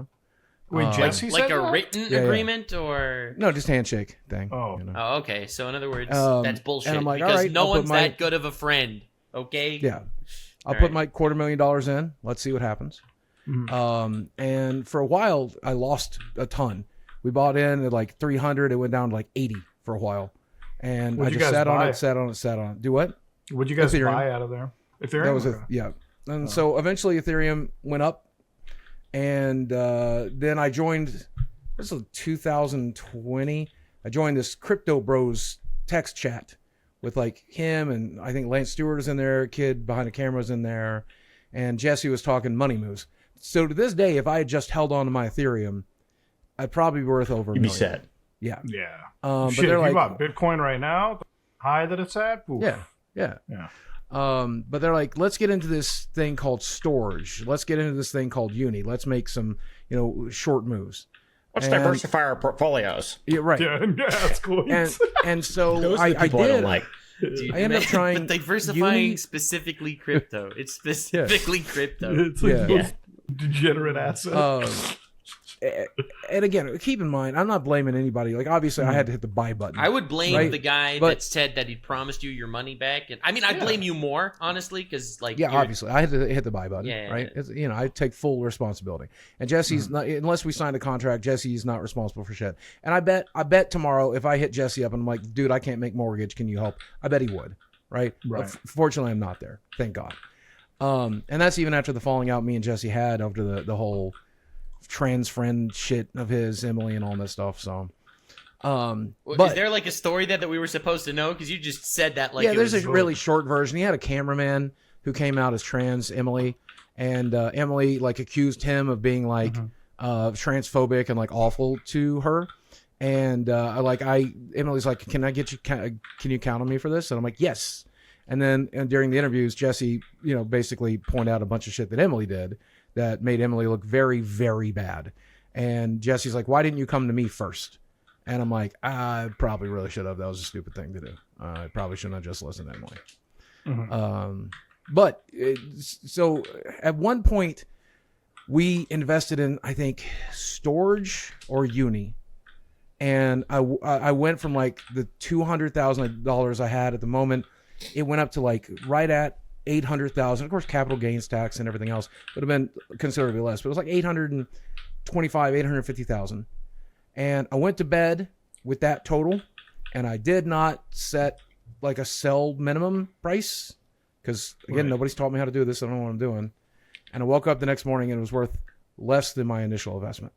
Wait, Jesse
Like
said
a
that?
written
Yeah.
agreement or?
No, just handshake thing.
Oh.
Oh, okay. So in other words,
Um,
that's bullshit.
and I'm like,
because
all right,
no
I'll put
one's
my-
that good of a friend. Okay.
Yeah. I'll
All
put
right.
my $250,000 in. Let's see what happens. And for a while, I lost a ton. We bought in at like 300. It went down to like 80 for a while. And
What'd
I
you
just
guys buy?
sat on it. Do what?
What'd you guys
Ethereum.
buy out of there? Ethereum?
That was
Okay.
yeah. And so eventually Ethereum went up. And then I joined, this was 2020. I joined this Crypto Bros text chat with like him, and I think Lance Stewart is in there, kid behind the camera is in there, and Jesse was talking money moves. So to this day, if I had just held on to my Ethereum, I'd probably be worth over $1
You'd be
million.
set.
Yeah.
Yeah.
But
Shit,
they're
if
like,
you bought Bitcoin right now, the high that it's at, oof.
yeah.
Yeah.
But they're like, let's get into this thing called storage. Let's get into this thing called uni. Let's make some, short moves.
Let's diversify our portfolios.
Yeah, right.
Yeah, that's cool.
And so
Those are the people I don't like.
Dude,
I ended up trying
diversifying specifically crypto. It's specifically crypto.
It's like the most degenerate asset.
And again, keep in mind, I'm not blaming anybody. Like, obviously, I had to hit the buy button.
I would blame the guy
But-
that said that he promised you your money back. And I mean, I'd blame you more, honestly, because like,
Yeah,
you're-
obviously, I had to hit the buy button.
Yeah,
right.
yeah.
It's, I take full responsibility. And Jesse's not, unless we signed a contract, Jesse's not responsible for shit. And I bet tomorrow if I hit Jesse up and I'm like, dude, I can't make mortgage. Can you help? I bet he would. Right. Fortunately, I'm not there. Thank God. And that's even after the falling out me and Jesse had over the whole trans friend shit of his, Emily, and all that stuff. So, but
is there like a story that we were supposed to know? Because you just said that like
there's a really short version. He had a cameraman who came out as trans Emily, and Emily like accused him of being like transphobic and like awful to her. And Emily's like, can you count on me for this? And I'm like, yes. And then during the interviews, Jesse, basically pointed out a bunch of shit that Emily did that made Emily look very, very bad. And Jesse's like, why didn't you come to me first? And I'm like, I probably really should have. That was a stupid thing to do. I probably shouldn't have just listened to Emily. So at one point, we invested in, I think, storage or uni. And I went from like the $200,000 I had at the moment, it went up to like right at 800,000. Of course, capital gains tax and everything else would have been considerably less, but it was like 850,000. And I went to bed with that total, and I did not set like a sell minimum price because again, nobody's taught me how to do this. I don't know what I'm doing. And I woke up the next morning and it was worth less than my initial investment.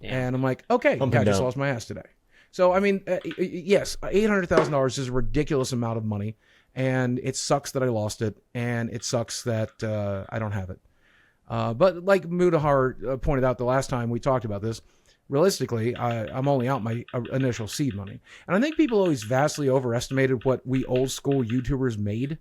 Yeah. And I'm like, okay, I just lost my ass today. So, I mean, yes, $800,000 is a ridiculous amount of money, and it sucks that I lost it, and it sucks that I don't have it. But like Mudahar pointed out the last time we talked about this, realistically, I'm only out my initial seed money. And I think people always vastly overestimated what we old school YouTubers made.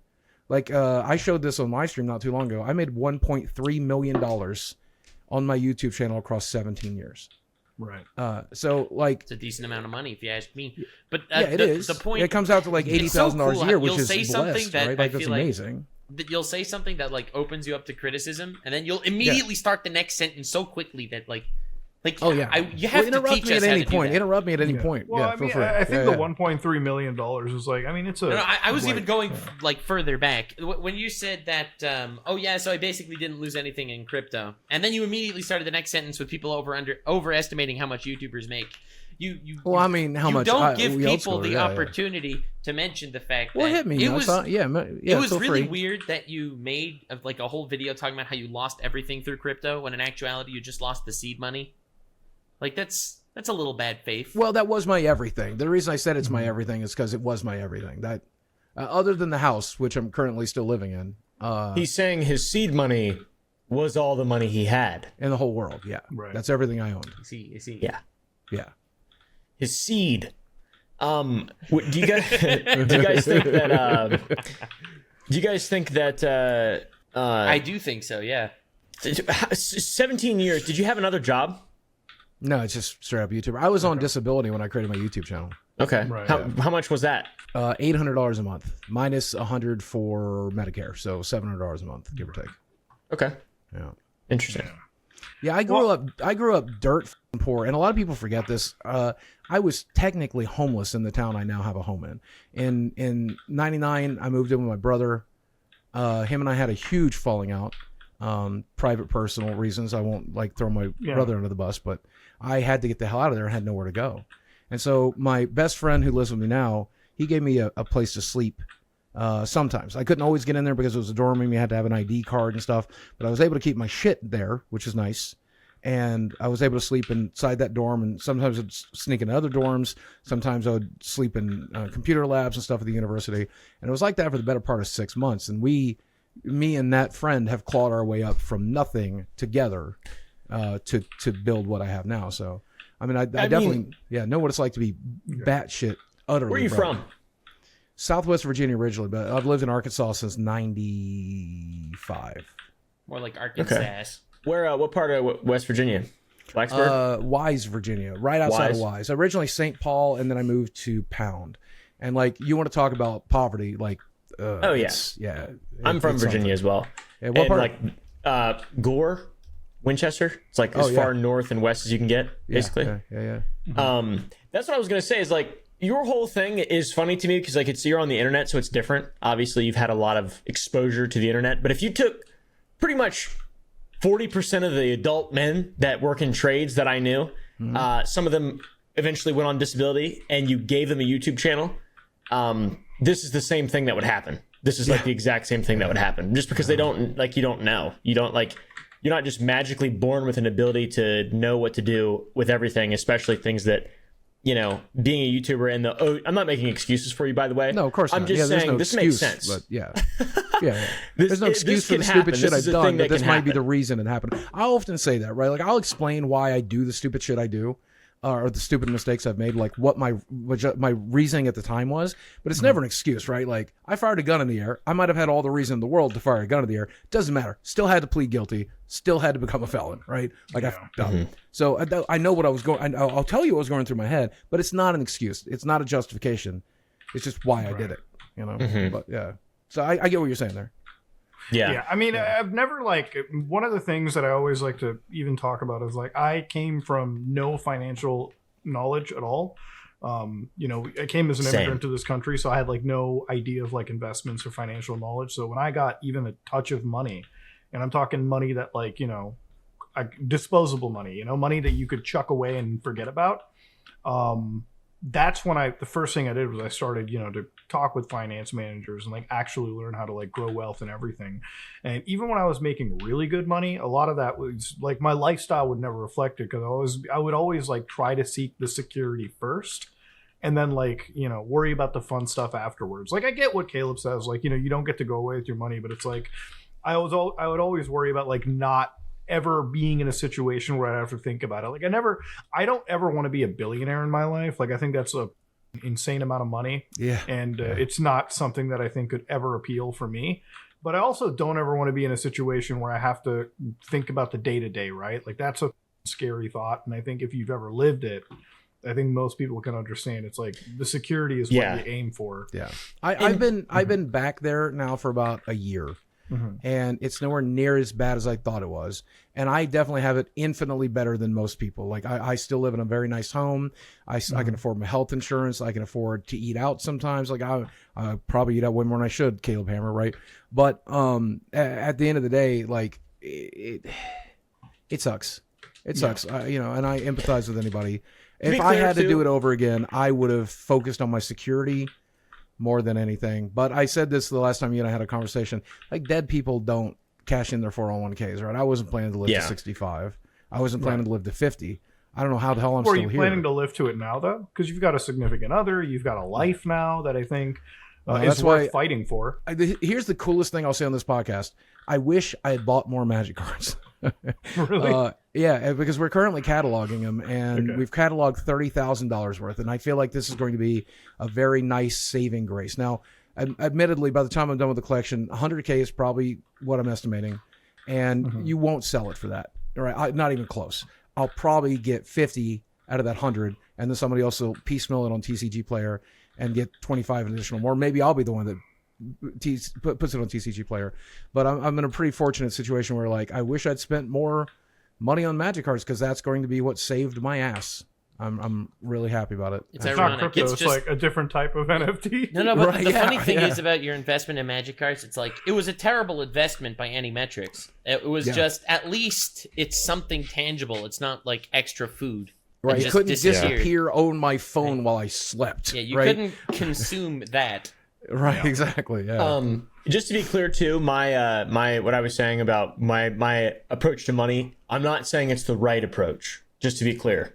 Like, I showed this on my stream not too long ago. I made $1.3 million on my YouTube channel across 17 years.
Right.
So like,
it's a decent amount of money if you ask me. But
it is.
The point,
it comes out to like $80,000 a year, which is blessed,
that
right? Like, that's amazing.
That you'll say something that like opens you up to criticism, and then you'll immediately start the next sentence so quickly that like oh yeah, you have to teach us how to do that.
Interrupt me at any point.
Well, I mean, I think the $1.3 million is like, I mean, it's a.
No, I was even going like further back when you said that. So I basically didn't lose anything in crypto, and then you immediately started the next sentence with people overestimating how much YouTubers make. Well,
I mean, how much?
Don't give people the opportunity to mention the fact that
hit me.
It was really
free.
weird that you made like a whole video talking about how you lost everything through crypto when in actuality you just lost the seed money. Like that's a little bad faith.
Well, that was my everything. The reason I said it's my everything is because it was my everything. That other than the house, which I'm currently still living in.
He's saying his seed money was all the money he had
in the whole world. Yeah,
right.
That's everything I owned.
You see.
Yeah.
His seed. Do you guys think that? Do you guys think that?
I do think so. Yeah.
17 years. Did you have another job?
No, it's just straight up YouTuber. I was on disability when I created my YouTube channel.
Okay.
Right,
how much was that?
$800 a month, minus $100 for Medicare, so $700 a month, give or take.
Okay.
Yeah.
Interesting.
Yeah, I grew up dirt poor, and a lot of people forget this. I was technically homeless in the town I now have a home in. In '99, I moved in with my brother. Him and I had a huge falling out. Private, personal reasons. I won't like throw my brother under the bus, but I had to get the hell out of there and had nowhere to go. And so my best friend who lives with me now, he gave me a place to sleep. Sometimes I couldn't always get in there because it was a dorm room. You had to have an ID card and stuff, but I was able to keep my shit there, which is nice. And I was able to sleep inside that dorm, and sometimes I'd sneak into other dorms. Sometimes I would sleep in computer labs and stuff at the university. And it was like that for the better part of 6 months. And me and that friend have clawed our way up from nothing together to build what I have now. So, I mean, I definitely know what it's like to be batshit utterly.
Where are you from?
Southwest Virginia originally, but I've lived in Arkansas since '95.
More like Arkansas.
Okay. Where? What part of West Virginia? Blacksburg?
Wise, Virginia, right outside
Wise.
of Wise. Originally St. Paul, and then I moved to Pound. And like, you want to talk about poverty? Like,
Oh, yeah.
yeah.
I'm from
it's
Virginia as well.
Yeah, what
And
part?
like Gore, Winchester. It's like as
Oh, yeah.
far north and west as you can get, basically.
Yeah.
That's what I was gonna say. Is like your whole thing is funny to me because like you're on the internet, so it's different. Obviously, you've had a lot of exposure to the internet. But if you took pretty much 40% of the adult men that work in trades that I knew, some of them eventually went on disability, and you gave them a YouTube channel, this is the same thing that would happen. This is like the exact same thing that would happen. Just because they don't, like, you don't know. You don't, like, you're not just magically born with an ability to know what to do with everything, especially things that, you know, being a YouTuber and I'm not making excuses for you, by the way.
No, of course
I'm
not.
just
there's
saying
no
this
excuse,
makes sense.
But yeah. There's no excuse
this
for the
can
stupid
happen.
shit
This
I've
is a
done,
thing
but
that
this
can
might be
happen.
the reason it happened. I often say that, right? Like, I'll explain why I do the stupid shit I do, or the stupid mistakes I've made, like what my reasoning at the time was, but it's never an excuse, right? Like, I fired a gun in the air. I might have had all the reason in the world to fire a gun in the air. Doesn't matter. Still had to plead guilty. Still had to become a felon, right? Like, So I know what I was going. I'll tell you what was going through my head, but it's not an excuse. It's not a justification. It's just why I did it, you know. But yeah, so I get what you're saying there.
Yeah.
I mean, I've never, like, one of the things that I always like to even talk about is, like, I came from no financial knowledge at all. You know, I came as an immigrant to this country, so I had, like, no idea of, like, investments or financial knowledge. So when I got even a touch of money, and I'm talking money that, like, you know, disposable money, you know, money that you could chuck away and forget about, that's when the first thing I did was I started, you know, to talk with finance managers and, like, actually learn how to, like, grow wealth and everything. And even when I was making really good money, a lot of that was, like, my lifestyle would never reflect it, because I would always, like, try to seek the security first and then, like, you know, worry about the fun stuff afterwards. Like, I get what Caleb says, like, you know, you don't get to go away with your money, but it's like I would always worry about, like, not ever being in a situation where I have to think about it. Like, I don't ever want to be a billionaire in my life. Like, I think that's a insane amount of money.
Yeah.
And it's not something that I think could ever appeal for me. But I also don't ever want to be in a situation where I have to think about the day to day, right? Like, that's a scary thought. And I think if you've ever lived it, I think most people can understand. It's like the security is what you aim for.
Yeah. I've been back there now for about a year. And it's nowhere near as bad as I thought it was. And I definitely have it infinitely better than most people. Like, I still live in a very nice home. I can afford my health insurance. I can afford to eat out sometimes. Like, I probably eat out way more than I should, Caleb Hammer, right? But at the end of the day, like, it sucks. It sucks. You know, and I empathize with anybody. If I had to do it over again, I would have focused on my security more than anything. But I said this the last time you and I had a conversation. Like, dead people don't cash in their 401ks, right? I wasn't planning to live to 65. I wasn't planning to live to 50. I don't know how the hell I'm still here.
Are you planning to live to it now, though? Because you've got a significant other. You've got a life now that I think is worth fighting for.
Here's the coolest thing I'll say on this podcast. I wish I had bought more Magic cards.
Really?
Yeah, because we're currently cataloging them, and we've cataloged $30,000 worth, and I feel like this is going to be a very nice saving grace. Now, admittedly, by the time I'm done with the collection, 100K is probably what I'm estimating, and you won't sell it for that, right? Not even close. I'll probably get 50 out of that 100, and then somebody else will piecemeal it on TCG Player and get 25 additional more. Maybe I'll be the one that puts it on TCG Player. But I'm in a pretty fortunate situation where, like, I wish I'd spent more money on Magic cards, because that's going to be what saved my ass. I'm really happy about it.
It's
not
ironic.
crypto. It's
just
like a different type of NFT.
No, but the funny thing is about your investment in Magic cards, it's like, it was a terrible investment by any metrics. It was just, at least it's something tangible. It's not like extra food.
Right, you couldn't
disappeared.
disappear on my phone while I slept.
Yeah, you couldn't consume that.
Right, exactly. Yeah.
Just to be clear too, my what I was saying about my approach to money, I'm not saying it's the right approach. Just to be clear,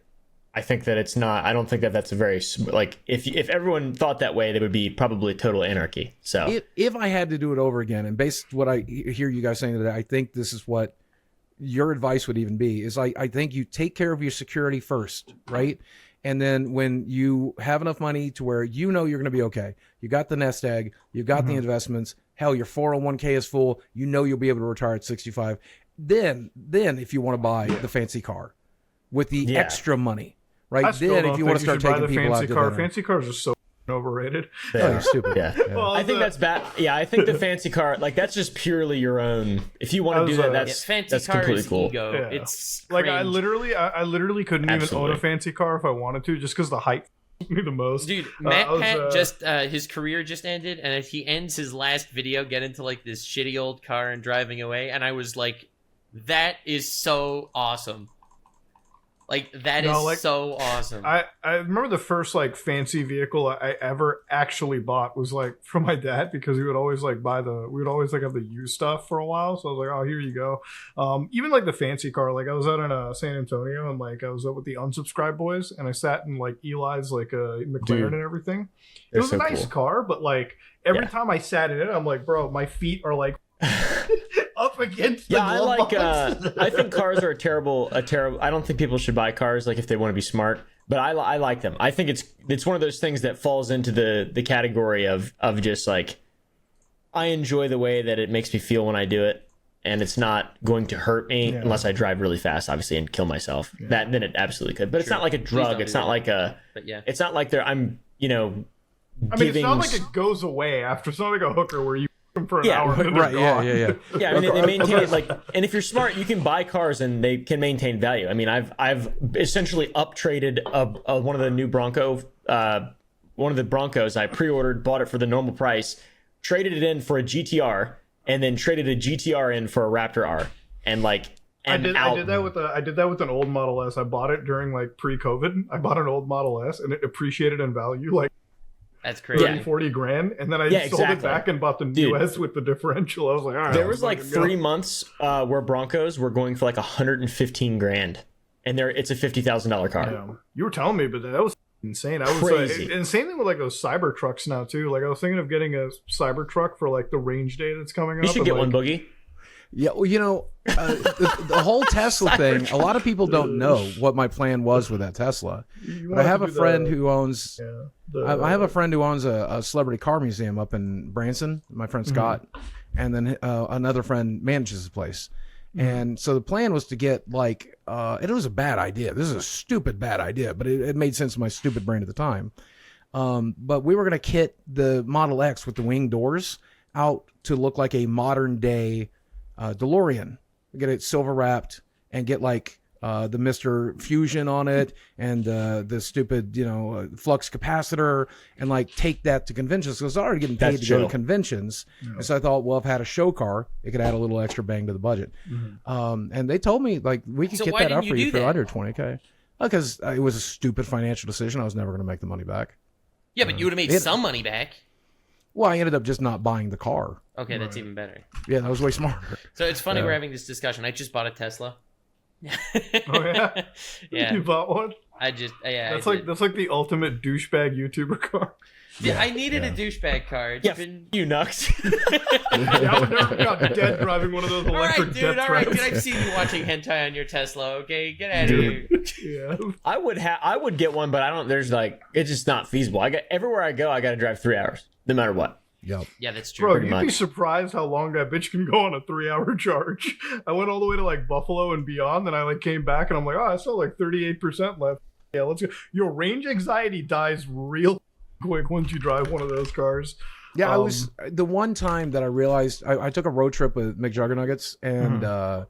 I think that it's not. I don't think that that's a very, like, if everyone thought that way, there would be probably total anarchy. So
if I had to do it over again, and based on what I hear you guys saying today, I think this is what your advice would even be, is I think you take care of your security first, right? And then when you have enough money to where you know you're going to be okay, you got the nest egg, you got the investments, hell, your 401k is full, you know you'll be able to retire at 65. Then if you want to buy the fancy car with the extra money, right?
I still
Then
don't
if you
think
want to start
should buy
taking
the
people out
fancy
to
car.
dinner.
Fancy cars are so overrated.
Oh, you're stupid.
Yeah.
Well,
I think that's bad. Yeah, I think the fancy car, like that's just purely your own. If you want to do that, that's
fancy
that's
car
completely
is
cool.
ego.
Yeah.
It's
like I
cringe.
literally couldn't even own a fancy car if I wanted to, just because the height me the most.
Dude, Matt Pat just his career just ended, and he ends his last video getting into like this shitty old car and driving away, and I was like, that is so awesome. Like that is so awesome.
I remember the first like fancy vehicle I ever actually bought was like from my dad, because he would always like we would always like have the used stuff for a while. So I was like, oh, here you go. Even like the fancy car, like I was out in San Antonio, and like I was out with the Unsubscribed boys, and I sat in like Eli's like McLaren and everything. It was a nice car, but like every time I sat in it, I'm like, bro, my feet are like up against the glove box.
I think cars are a terrible I don't think people should buy cars like if they want to be smart, but I like them. I think it's one of those things that falls into the category of just like, I enjoy the way that it makes me feel when I do it, and it's not going to hurt me unless I drive really fast, obviously, and kill myself. Then it absolutely could. But it's not like a drug. It's not like it's not like I'm
it's not like it goes away after. It's not like a hooker where you for an hour.
Right. Yeah.
Yeah, I mean, they maintain it like, and if you're smart, you can buy cars and they can maintain value. I mean, I've essentially up traded one of the new Broncos. I pre-ordered, bought it for the normal price, traded it in for a GTR, and then traded a GTR in for a Raptor R, and like. I did
that with an old Model S. I bought it during like pre-COVID. I bought an old Model S, and it appreciated in value like.
That's crazy.
40 grand, and then I sold it back and bought the new S with the differential. I was like, all right.
There was like 3 months where Broncos were going for like 115 grand, and it's a $50,000 car.
Yeah. You were telling me, but that was insane. I was
crazy.
And same thing with like those cyber trucks now too. Like I was thinking of getting a cyber truck for like the range day that's coming up.
You should get one, Boogie.
Yeah, well, the whole Tesla thing, a lot of people don't know what my plan was with that Tesla. But I have a friend who owns I have a friend who owns a celebrity car museum up in Branson, my friend Scott, and then another friend manages the place. And so the plan was to get like it was a bad idea. This is a stupid bad idea, but it made sense to my stupid brain at the time. But we were going to kit the Model X with the wing doors out to look like a modern day DeLorean. Get it silver wrapped and get like the Mr. Fusion on it and the stupid flux capacitor, and like take that to conventions, because I was already getting paid to go to conventions. And so I thought, well, if I had a show car, it could add a little extra bang to the budget. And they told me like we could get that up for you for under $20,000, because it was a stupid financial decision. I was never going to make the money back.
Yeah, but you would have made some money back.
Well, I ended up just not buying the car.
Okay, that's even better.
Yeah, that was way smarter.
So it's funny we're having this discussion. I just bought a Tesla.
Oh yeah,
yeah.
You bought one?
That's
like the ultimate douchebag YouTuber car.
Yeah, I needed a douchebag car. It's been...
you nuts.
I would never got dead driving one of those electric jet
all right, dude. I've seen you watching hentai on your Tesla. Okay, get out of here.
Yeah.
I would get one, but I don't. There's like, it's just not feasible. Everywhere I go, I got to drive 3 hours, no matter what.
Yep.
Yeah, that's true.
Bro, you'd be surprised how long that bitch can go on a 3-hour charge. I went all the way to like Buffalo and beyond, then I like came back and I'm like, oh, I still like 38% left. Yeah, let's go. Your range anxiety dies real quick once you drive one of those cars.
Yeah, I was the one time that I realized I took a road trip with McJuggernuggets, and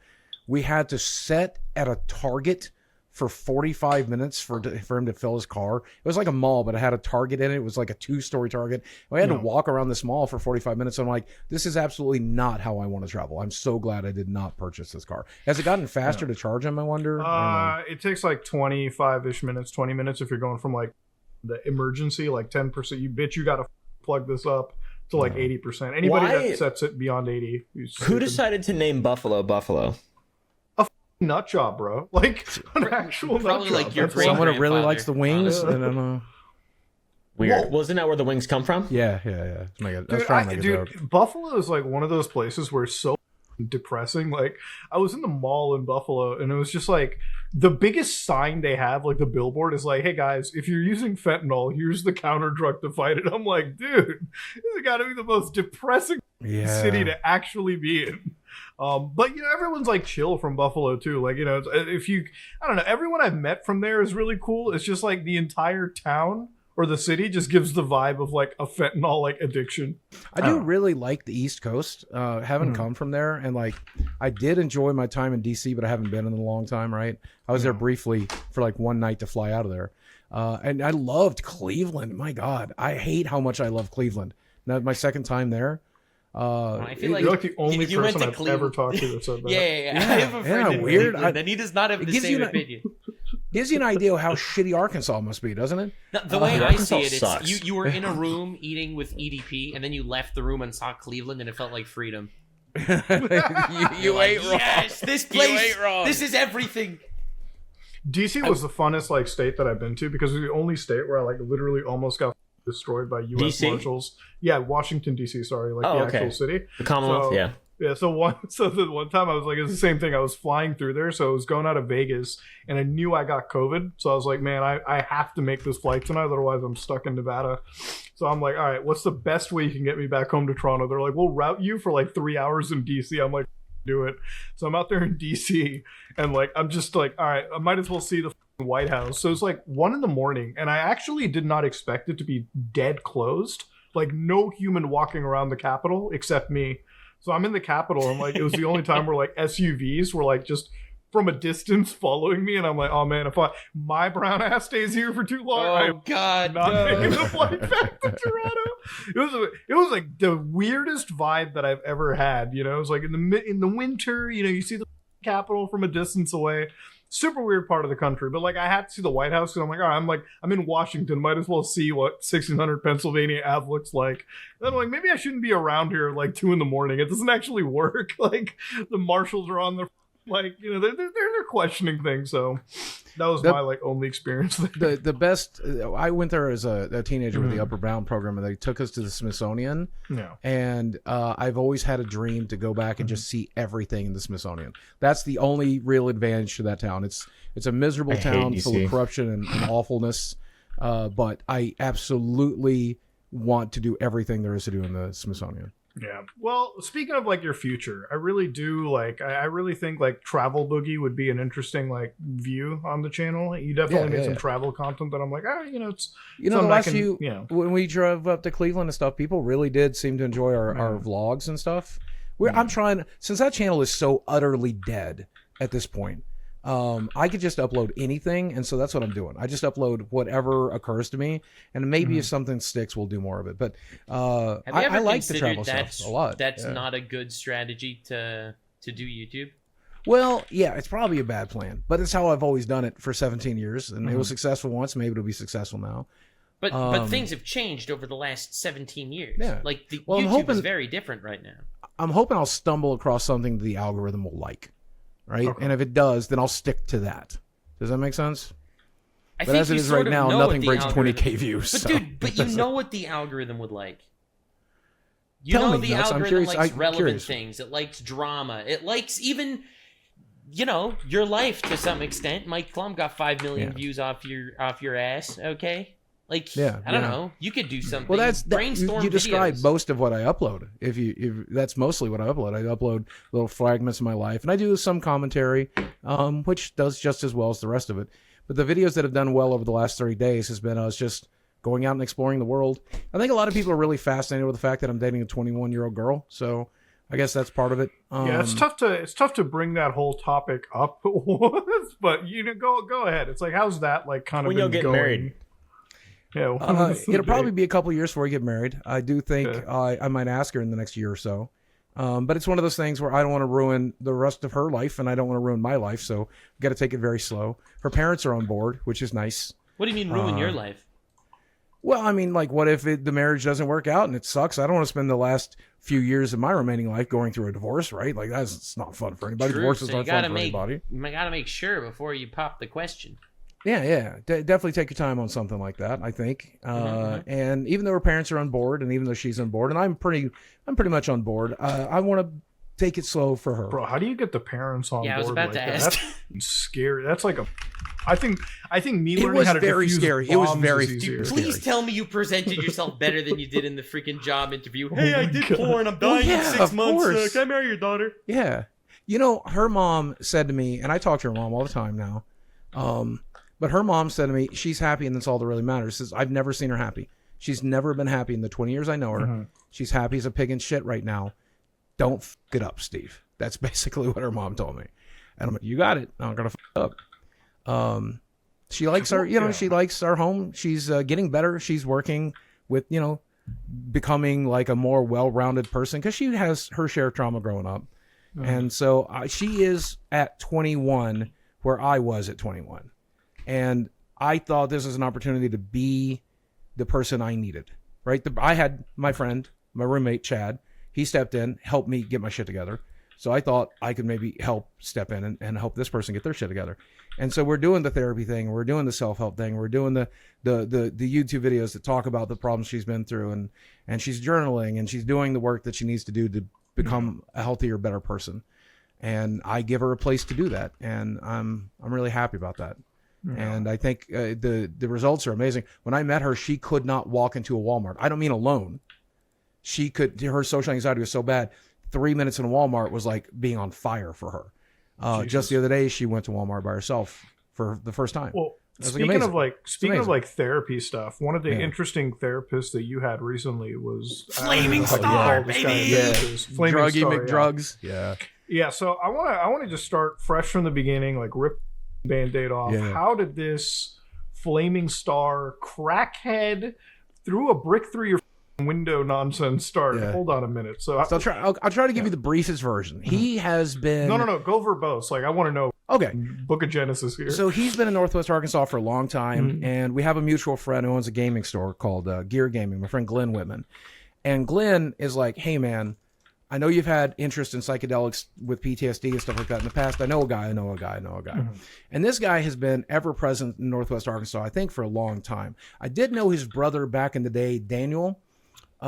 we had to set at a Target for 45 minutes for him to fill his car. It was like a mall, but it had a Target in it. It was like a 2-story Target. We had to walk around this mall for 45 minutes. I'm like, this is absolutely not how I want to travel. I'm so glad I did not purchase this car. Has it gotten faster to charge him, I wonder?
It takes like 25-ish minutes, 20 minutes if you're going from like the emergency, like 10%. You got to plug this up to like 80%. Anybody that sets it beyond 80.
Who decided to name Buffalo?
Nut job, bro. Like an actual
Probably
nut
like
job.
your
That's
Someone
great
who really
grandfather.
likes the wings. I don't know.
Weird.
Whoa.
Well, isn't that where the wings come from?
Yeah. I was trying to make a joke.
Dude, Buffalo is like one of those places where it's so depressing. Like, I was in the mall in Buffalo, and it was just like the biggest sign they have, like the billboard, is like, "Hey guys, if you're using fentanyl, here's the counter drug to fight it." I'm like, dude, this has got to be the most depressing city to actually be in. But everyone's like chill from Buffalo too. Like, I don't know, everyone I've met from there is really cool. It's just like the entire town or the city just gives the vibe of like a fentanyl like addiction.
I do really like the East Coast. Haven't come from there, and like I did enjoy my time in DC, but I haven't been in a long time. Right, I was there briefly for like one night to fly out of there, and I loved Cleveland. My God, I hate how much I love Cleveland. Now my second time there.
I feel like
you're like the only
you
person
went to
I've
Cleveland.
ever talked to that said that.
Yeah. I have a friend in
weird.
Cleveland, and he does not have the same opinion.
Gives you an idea of how shitty Arkansas must be, doesn't it?
The way I
Arkansas
see it,
sucks.
it's you were in a room eating with EDP, and then you left the room and saw Cleveland, and it felt like freedom.
you ain't wrong.
Yes, this place.
You ain't wrong.
This is everything.
DC was the funnest like state that I've been to, because it was the only state where I like literally almost got destroyed by U.S.
DC?
Marshals. Yeah, Washington D.C. Sorry, like the actual city.
The Commonwealth,
So- Yeah, so the one time I was like, it's the same thing. I was flying through there, so I was going out of Vegas, and I knew I got COVID. So I was like, man, I have to make this flight tonight, otherwise I'm stuck in Nevada. So I'm like, all right, what's the best way you can get me back home to Toronto? They're like, we'll route you for like 3 hours in DC. I'm like, do it. So I'm out there in DC, and like I'm just like, all right, I might as well see the White House. So it's like 1 a.m, and I actually did not expect it to be dead closed. Like no human walking around the Capitol except me. So I'm in the Capitol, and like it was the only time where like SUVs were like just from a distance following me, and I'm like, oh man, if my brown ass stays here for too long, I'm
God,
not making the flight back to Toronto. It was like the weirdest vibe that I've ever had. It was like in the winter, you see the Capitol from a distance away. Super weird part of the country, but like I had to see the White House, because I'm like, all right, I'm in Washington, might as well see what 1600 Pennsylvania Ave looks like. And I'm like, maybe I shouldn't be around here at like 2 a.m. It doesn't actually work. Like the marshals are on the they're questioning things. So that was my like only experience there.
The best. I went there as a teenager with the Upper Bound program, and they took us to the Smithsonian.
Yeah.
And I've always had a dream to go back and just see everything in the Smithsonian. That's the only real advantage to that town. It's a miserable town full of corruption and awfulness, but I absolutely want to do everything there is to do in the Smithsonian.
Yeah. Well, speaking of like your future, I really do like. I really think like Travel Boogie would be an interesting like view on the channel. You definitely made some travel content that I'm like, it's
the last few when we drove up to Cleveland and stuff, people really did seem to enjoy our vlogs and stuff. I'm trying, since that channel is so utterly dead at this point. I could just upload anything, and so that's what I'm doing. I just upload whatever occurs to me, and maybe if something sticks, we'll do more of it. But I like the travel stuff a lot.
That's not a good strategy to do YouTube.
Well, yeah, it's probably a bad plan, but it's how I've always done it for 17 years, and it was successful once. Maybe it'll be successful now.
But things have changed over the last 17 years.
Yeah.
Like YouTube is very different right now.
I'm hoping I'll stumble across something the algorithm will like. Right, and if it does, then I'll stick to that. Does that make sense? But as it is right now, nothing breaks 20K views.
But you know what the algorithm would like.
Tell me,
the
Nuts,
algorithm likes relevant things. It likes drama. It likes even, your life to some extent. Mike Clum got 5 million views off your ass. Okay. Like, I don't know. You could do something.
Well,
brainstorm.
You described most of what I upload. If that's mostly what I upload. I upload little fragments of my life, and I do some commentary, which does just as well as the rest of it. But the videos that have done well over the last 30 days has been us just going out and exploring the world. I think a lot of people are really fascinated with the fact that I'm dating a 21-year-old girl. So I guess that's part of it.
Yeah, it's tough to bring that whole topic up, but go ahead. It's like, how's that like kind of
when you'll get married?
Yeah,
it'll probably be a couple years before we get married. I do think I might ask her in the next year or so. But it's one of those things where I don't want to ruin the rest of her life, and I don't want to ruin my life, so I've got to take it very slow. Her parents are on board, which is nice.
What do you mean ruin your life?
Well, I mean, like, what if the marriage doesn't work out and it sucks? I don't want to spend the last few years of my remaining life going through a divorce, right? Like, it's not fun for anybody. Divorces aren't fun for anybody.
You got to make sure before you pop the question.
Yeah. Definitely take your time on something like that, I think. And even though her parents are on board, and even though she's on board, and I'm pretty much on board, I want to take it slow for her.
Bro, how do you get the parents on board?
Yeah, I was about
like
to
that?
ask.
That's scary. That's like a. I think me
It
learning
was
how to
very
defuse
scary. It was
bombs
very
is easier.
scary.
Please tell me you presented yourself better than you did in the freaking job interview. Hey, I did
God.
porn. I'm dying
yeah,
in 6
of
months.
course.
Can I marry your daughter?
Yeah. You know, her mom said to me, and I talk to her mom all the time now, but her mom said to me, she's happy and that's all that really matters. She says, I've never seen her happy. She's never been happy in the 20 years I know her.
Mm-hmm.
She's happy as a pig in shit right now. Don't f it up, Steve. That's basically what her mom told me. And I'm like, you got it. I'm going to f it up. She likes our, you know, she likes our home. She's getting better. She's working with, you know, becoming like a more well-rounded person because she has her share of trauma growing up. And so she is at 21 where I was at 21. And I thought this was an opportunity to be the person I needed, right? I had my friend, my roommate, Chad. He stepped in, helped me get my shit together. So I thought I could maybe help step in and help this person get their shit together. And so we're doing the therapy thing. We're doing the self-help thing. We're doing the YouTube videos that talk about the problems she's been through. And she's journaling and she's doing the work that she needs to do to become a healthier, better person. And I give her a place to do that. And I'm really happy about that. And I think the results are amazing. When I met her, she could not walk into a Walmart. I don't mean alone. Her social anxiety was so bad. 3 minutes in a Walmart was like being on fire for her. Just the other day, she went to Walmart by herself for the first time.
Well,
speaking
of therapy stuff, one of the interesting therapists that you had recently was
Flaming Star, baby.
Druggy McDrugs. Yeah.
Yeah. So I want to just start fresh from the beginning, like rip Band-Aid off.
Yeah.
How did this Flaming Star crackhead threw a brick through your window nonsense start?
Yeah.
Hold on a minute. So
I'll try to give you the briefest version. He has been
no, go verbose. Like I want to know.
Okay.
Book of Genesis here.
So he's been in Northwest Arkansas for a long time, and we have a mutual friend who owns a gaming store called Gear Gaming, my friend Glenn Whitman. And Glenn is like, hey, man, I know you've had interest in psychedelics with PTSD and stuff like that in the past. I know a guy. And this guy has been ever present in Northwest Arkansas, I think, for a long time. I did know his brother back in the day, Daniel. He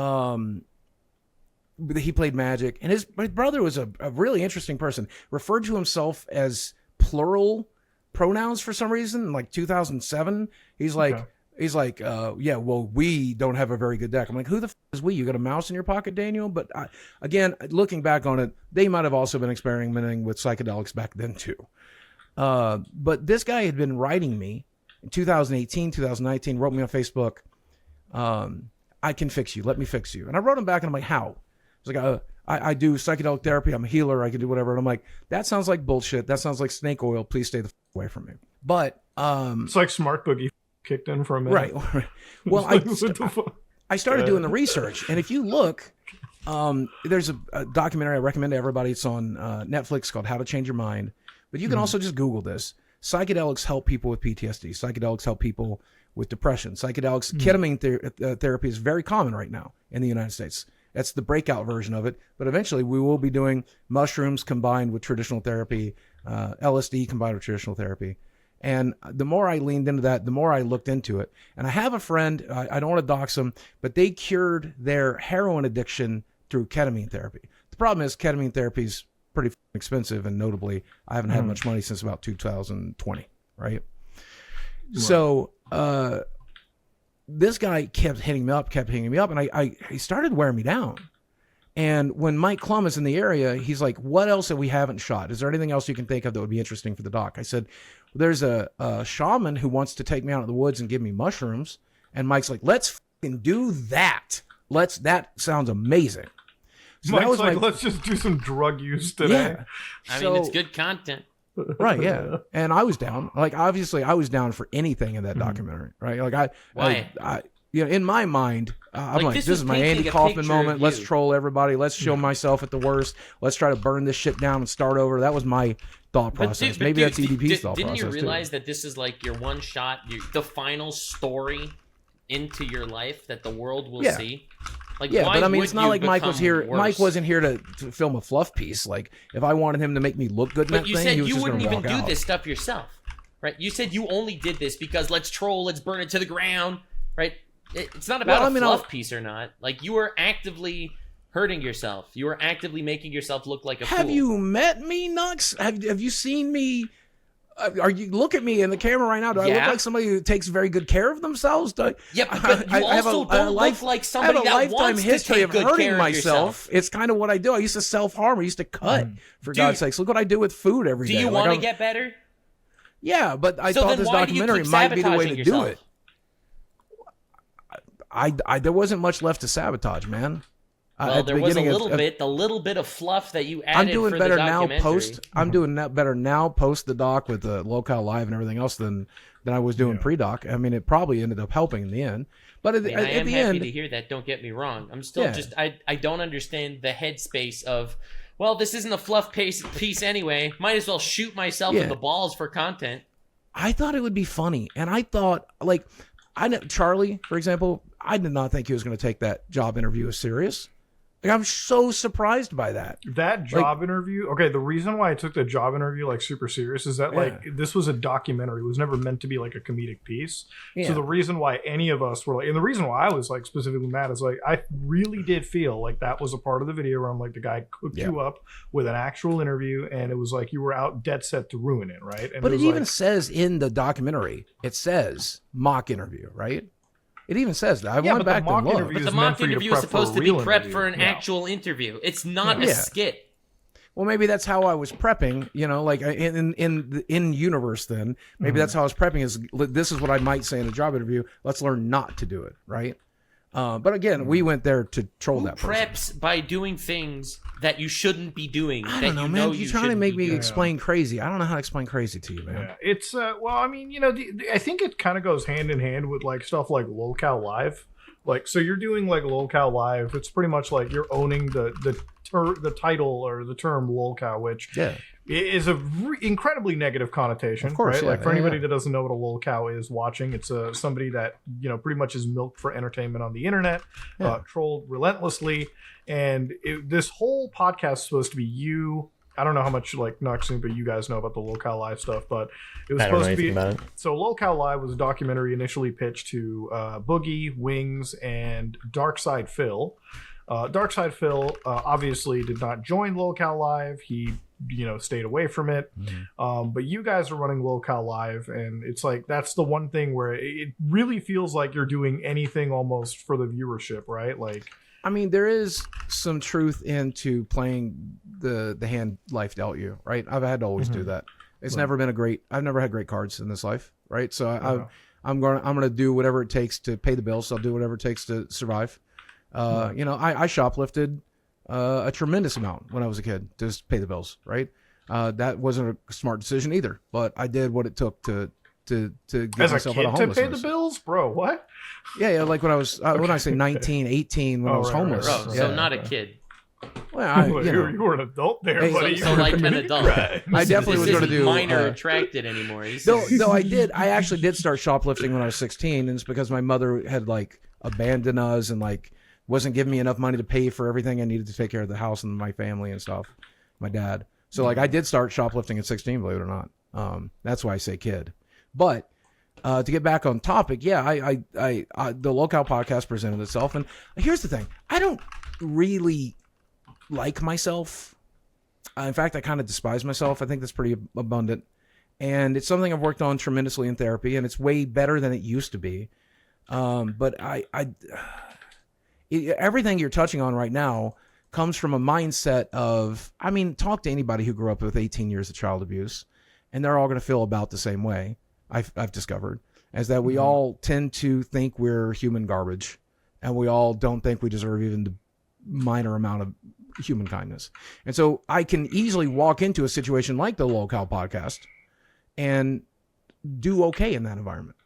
played Magic, and his brother was a really interesting person. Referred to himself as plural pronouns for some reason. Like 2007, he's like, yeah, well, we don't have a very good deck. I'm like, who the f is we? You got a mouse in your pocket, Daniel? But again, looking back on it, they might have also been experimenting with psychedelics back then too. But this guy had been writing me in 2018, 2019, wrote me on Facebook. I can fix you. Let me fix you. And I wrote him back and I'm like, how? He's like, I do psychedelic therapy. I'm a healer. I can do whatever. And I'm like, that sounds like bullshit. That sounds like snake oil. Please stay the f away from me. But
it's like Smart Boogie kicked in for a minute.
Right. Well, I started doing the research. And if you look, there's a documentary I recommend to everybody. It's on Netflix called How to Change Your Mind. But you can also just Google this. Psychedelics help people with PTSD. Psychedelics help people with depression. Psychedelics, ketamine therapy is very common right now in the United States. That's the breakout version of it. But eventually we will be doing mushrooms combined with traditional therapy, LSD combined with traditional therapy. And the more I leaned into that, the more I looked into it. And I have a friend, I don't want to dox them, but they cured their heroin addiction through ketamine therapy. The problem is ketamine therapy is pretty expensive, and notably, I haven't had much money since about 2020, right? So this guy kept hitting me up, and he started wearing me down. And when Mike Clum is in the area, he's like, what else that we haven't shot? Is there anything else you can think of that would be interesting for the doc? I said, there's a shaman who wants to take me out of the woods and give me mushrooms. And Mike's like, let's fucking do that. That sounds amazing. So
Mike's like, let's just do some drug use today.
Yeah.
I mean, it's good content.
Right, yeah. And I was down. Like, obviously, I was down for anything in that documentary, right? Like,
Why?
You know, in my mind, I'm like, this is my
painting
Andy
a
Kaufman
picture
moment.
of
Let's
you.
troll everybody. Let's show myself at the worst. Let's try to burn this shit down and start over. That was my thought process. Maybe that's EDP's thought process,
Didn't you realize
too.
that this is like your one shot, the final story into your life that the world will see? Like,
Yeah,
why
but I mean,
would
it's not
you
like Mike was
become
here.
worse?
Mike wasn't here to film a fluff piece. Like, if I wanted him to make me look good in
But
that
you
thing,
said
he was
you
just
wouldn't
gonna
even
walk
do
out.
this stuff yourself, right? You said you only did this because let's troll, let's burn it to the ground, right? It's not about a fluff piece or not. Like, you were actively hurting yourself. You are actively making yourself look like a fool.
Have you met me, Nux? Have you seen me? Are you look at me in the camera right now? Do I look like somebody who takes very good care of themselves? But
you also don't look like somebody that
lifetime
wants
history
to
of
take good
hurting
care of
myself. It's kind of what I do. I used to self-harm. I used to cut. For God's sakes, look what I do with food every day.
Do you want to get better?
Yeah, but I thought this documentary might be the way to do it. There wasn't much left to sabotage, man.
Well, there was a little bit of fluff that you added.
I'm doing better now
post.
I'm doing that better now post the doc with the Lolcow Live and everything else than I was doing pre-doc. I mean, it probably ended up helping in the end. But at the end, I am happy
to hear that. Don't get me wrong. I'm still I don't understand the headspace of. Well, this isn't a fluff piece anyway. Might as well shoot myself in the balls for content.
I thought it would be funny, and I thought Charlie, for example, I did not think he was going to take that job interview as serious. Like, I'm so surprised by that.
That job interview. Okay, the reason why I took the job interview super serious is that this was a documentary. It was never meant to be a comedic piece. Yeah. So the reason why any of us were and the reason why I was specifically mad is I really did feel like that was a part of the video where I'm the guy cooked you up with an actual interview, and it was you were out dead set to ruin it, right? And
but it even says in the documentary, it says mock interview, right? It even says that. I went back and looked.
But the mock interview is supposed to be prepped for an actual interview. It's not a skit.
Well, maybe that's how I was prepping. In universe. Then maybe that's how I was prepping. This is what I might say in a job interview. Let's learn not to do it, right? But again, we went there to troll that person.
Preps by doing things that you shouldn't be doing.
I don't know, man. You're trying to make me explain crazy. I don't know how to explain crazy to you, man.
Yeah. It's I think it kind of goes hand in hand with stuff like Lolcow Live. So you're doing Lolcow Live. It's pretty much you're owning the title or the term Lolcow, which is a incredibly negative connotation. Of course, right? For anybody that doesn't know what a Lolcow is watching, it's somebody that pretty much is milked for entertainment on the internet, trolled relentlessly, and this whole podcast is supposed to be you. I don't know how much Noxing, but you guys know about the Lolcow Live stuff, but it was supposed to be. So Lolcow Live was a documentary initially pitched to Boogie, Wings, and Darkside Phil. Darkside Phil obviously did not join Lolcow Live. He stayed away from it. But you guys are running Lolcow Live, and it's that's the one thing where it really feels like you're doing anything almost for the viewership, right?
I mean, there is some truth into playing the hand life dealt you, right? I've had to always do that. It's never been I've never had great cards in this life, right? So I'm going to do whatever it takes to pay the bills. So I'll do whatever it takes to survive. I shoplifted a tremendous amount when I was a kid to just pay the bills, right? That wasn't a smart decision either, but I did what it took to get myself out of homelessness.
To pay the bills, bro? What?
Yeah, when I was when I say 19, 18, when I was homeless.
Right. So not a kid.
Well,
you were an adult there, buddy.
So an adult.
Right.
I definitely was going to do
minor attracted anymore.
Though I actually did start shoplifting when I was 16, and it's because my mother had abandoned us and wasn't giving me enough money to pay for everything I needed to take care of the house and my family and stuff. My dad. So I did start shoplifting at 16, believe it or not. That's why I say kid. But to get back on topic, the Lolcow podcast presented itself, and here's the thing: I don't really like myself. In fact, I kind of despise myself. I think that's pretty abundant, and it's something I've worked on tremendously in therapy, and it's way better than it used to be. But everything you're touching on right now comes from a mindset of, talk to anybody who grew up with 18 years of child abuse, and they're all going to feel about the same way. I've discovered, as that we all tend to think we're human garbage, and we all don't think we deserve even the minor amount of human kindness. And so I can easily walk into a situation like the Lolcow podcast and do okay in that environment,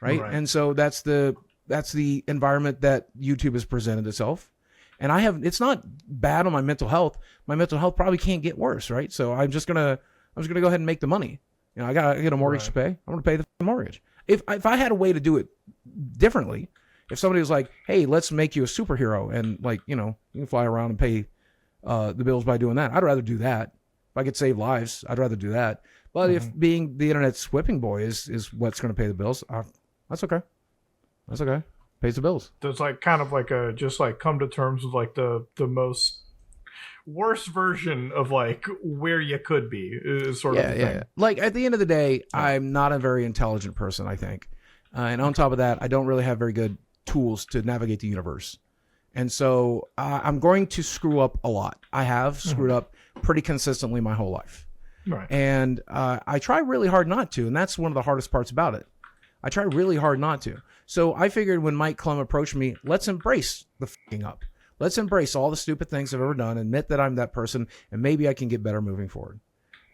right? And so that's the environment that YouTube has presented itself. And it's not bad on my mental health. My mental health probably can't get worse, right? So I'm just gonna go ahead and make the money. I get a mortgage to pay. I'm going to pay the mortgage. If I had a way to do it differently, if somebody was like, hey, let's make you a superhero and you can fly around and pay the bills by doing that, I'd rather do that. If I could save lives, I'd rather do that. But if being the internet's whipping boy is what's going to pay the bills, that's okay. That's okay. Pays the bills.
So it's like kind of like a just like come to terms with like the most worst version of like where you could be is sort of the thing.
Yeah. Like at the end of the day, I'm not a very intelligent person, I think. And on top of that, I don't really have very good tools to navigate the universe. And so I'm going to screw up a lot. I have screwed up pretty consistently my whole life.
Right.
And I try really hard not to. And that's one of the hardest parts about it. I try really hard not to. So I figured when Mike Clum approached me, let's embrace the fucking up. Let's embrace all the stupid things I've ever done, admit that I'm that person, and maybe I can get better moving forward.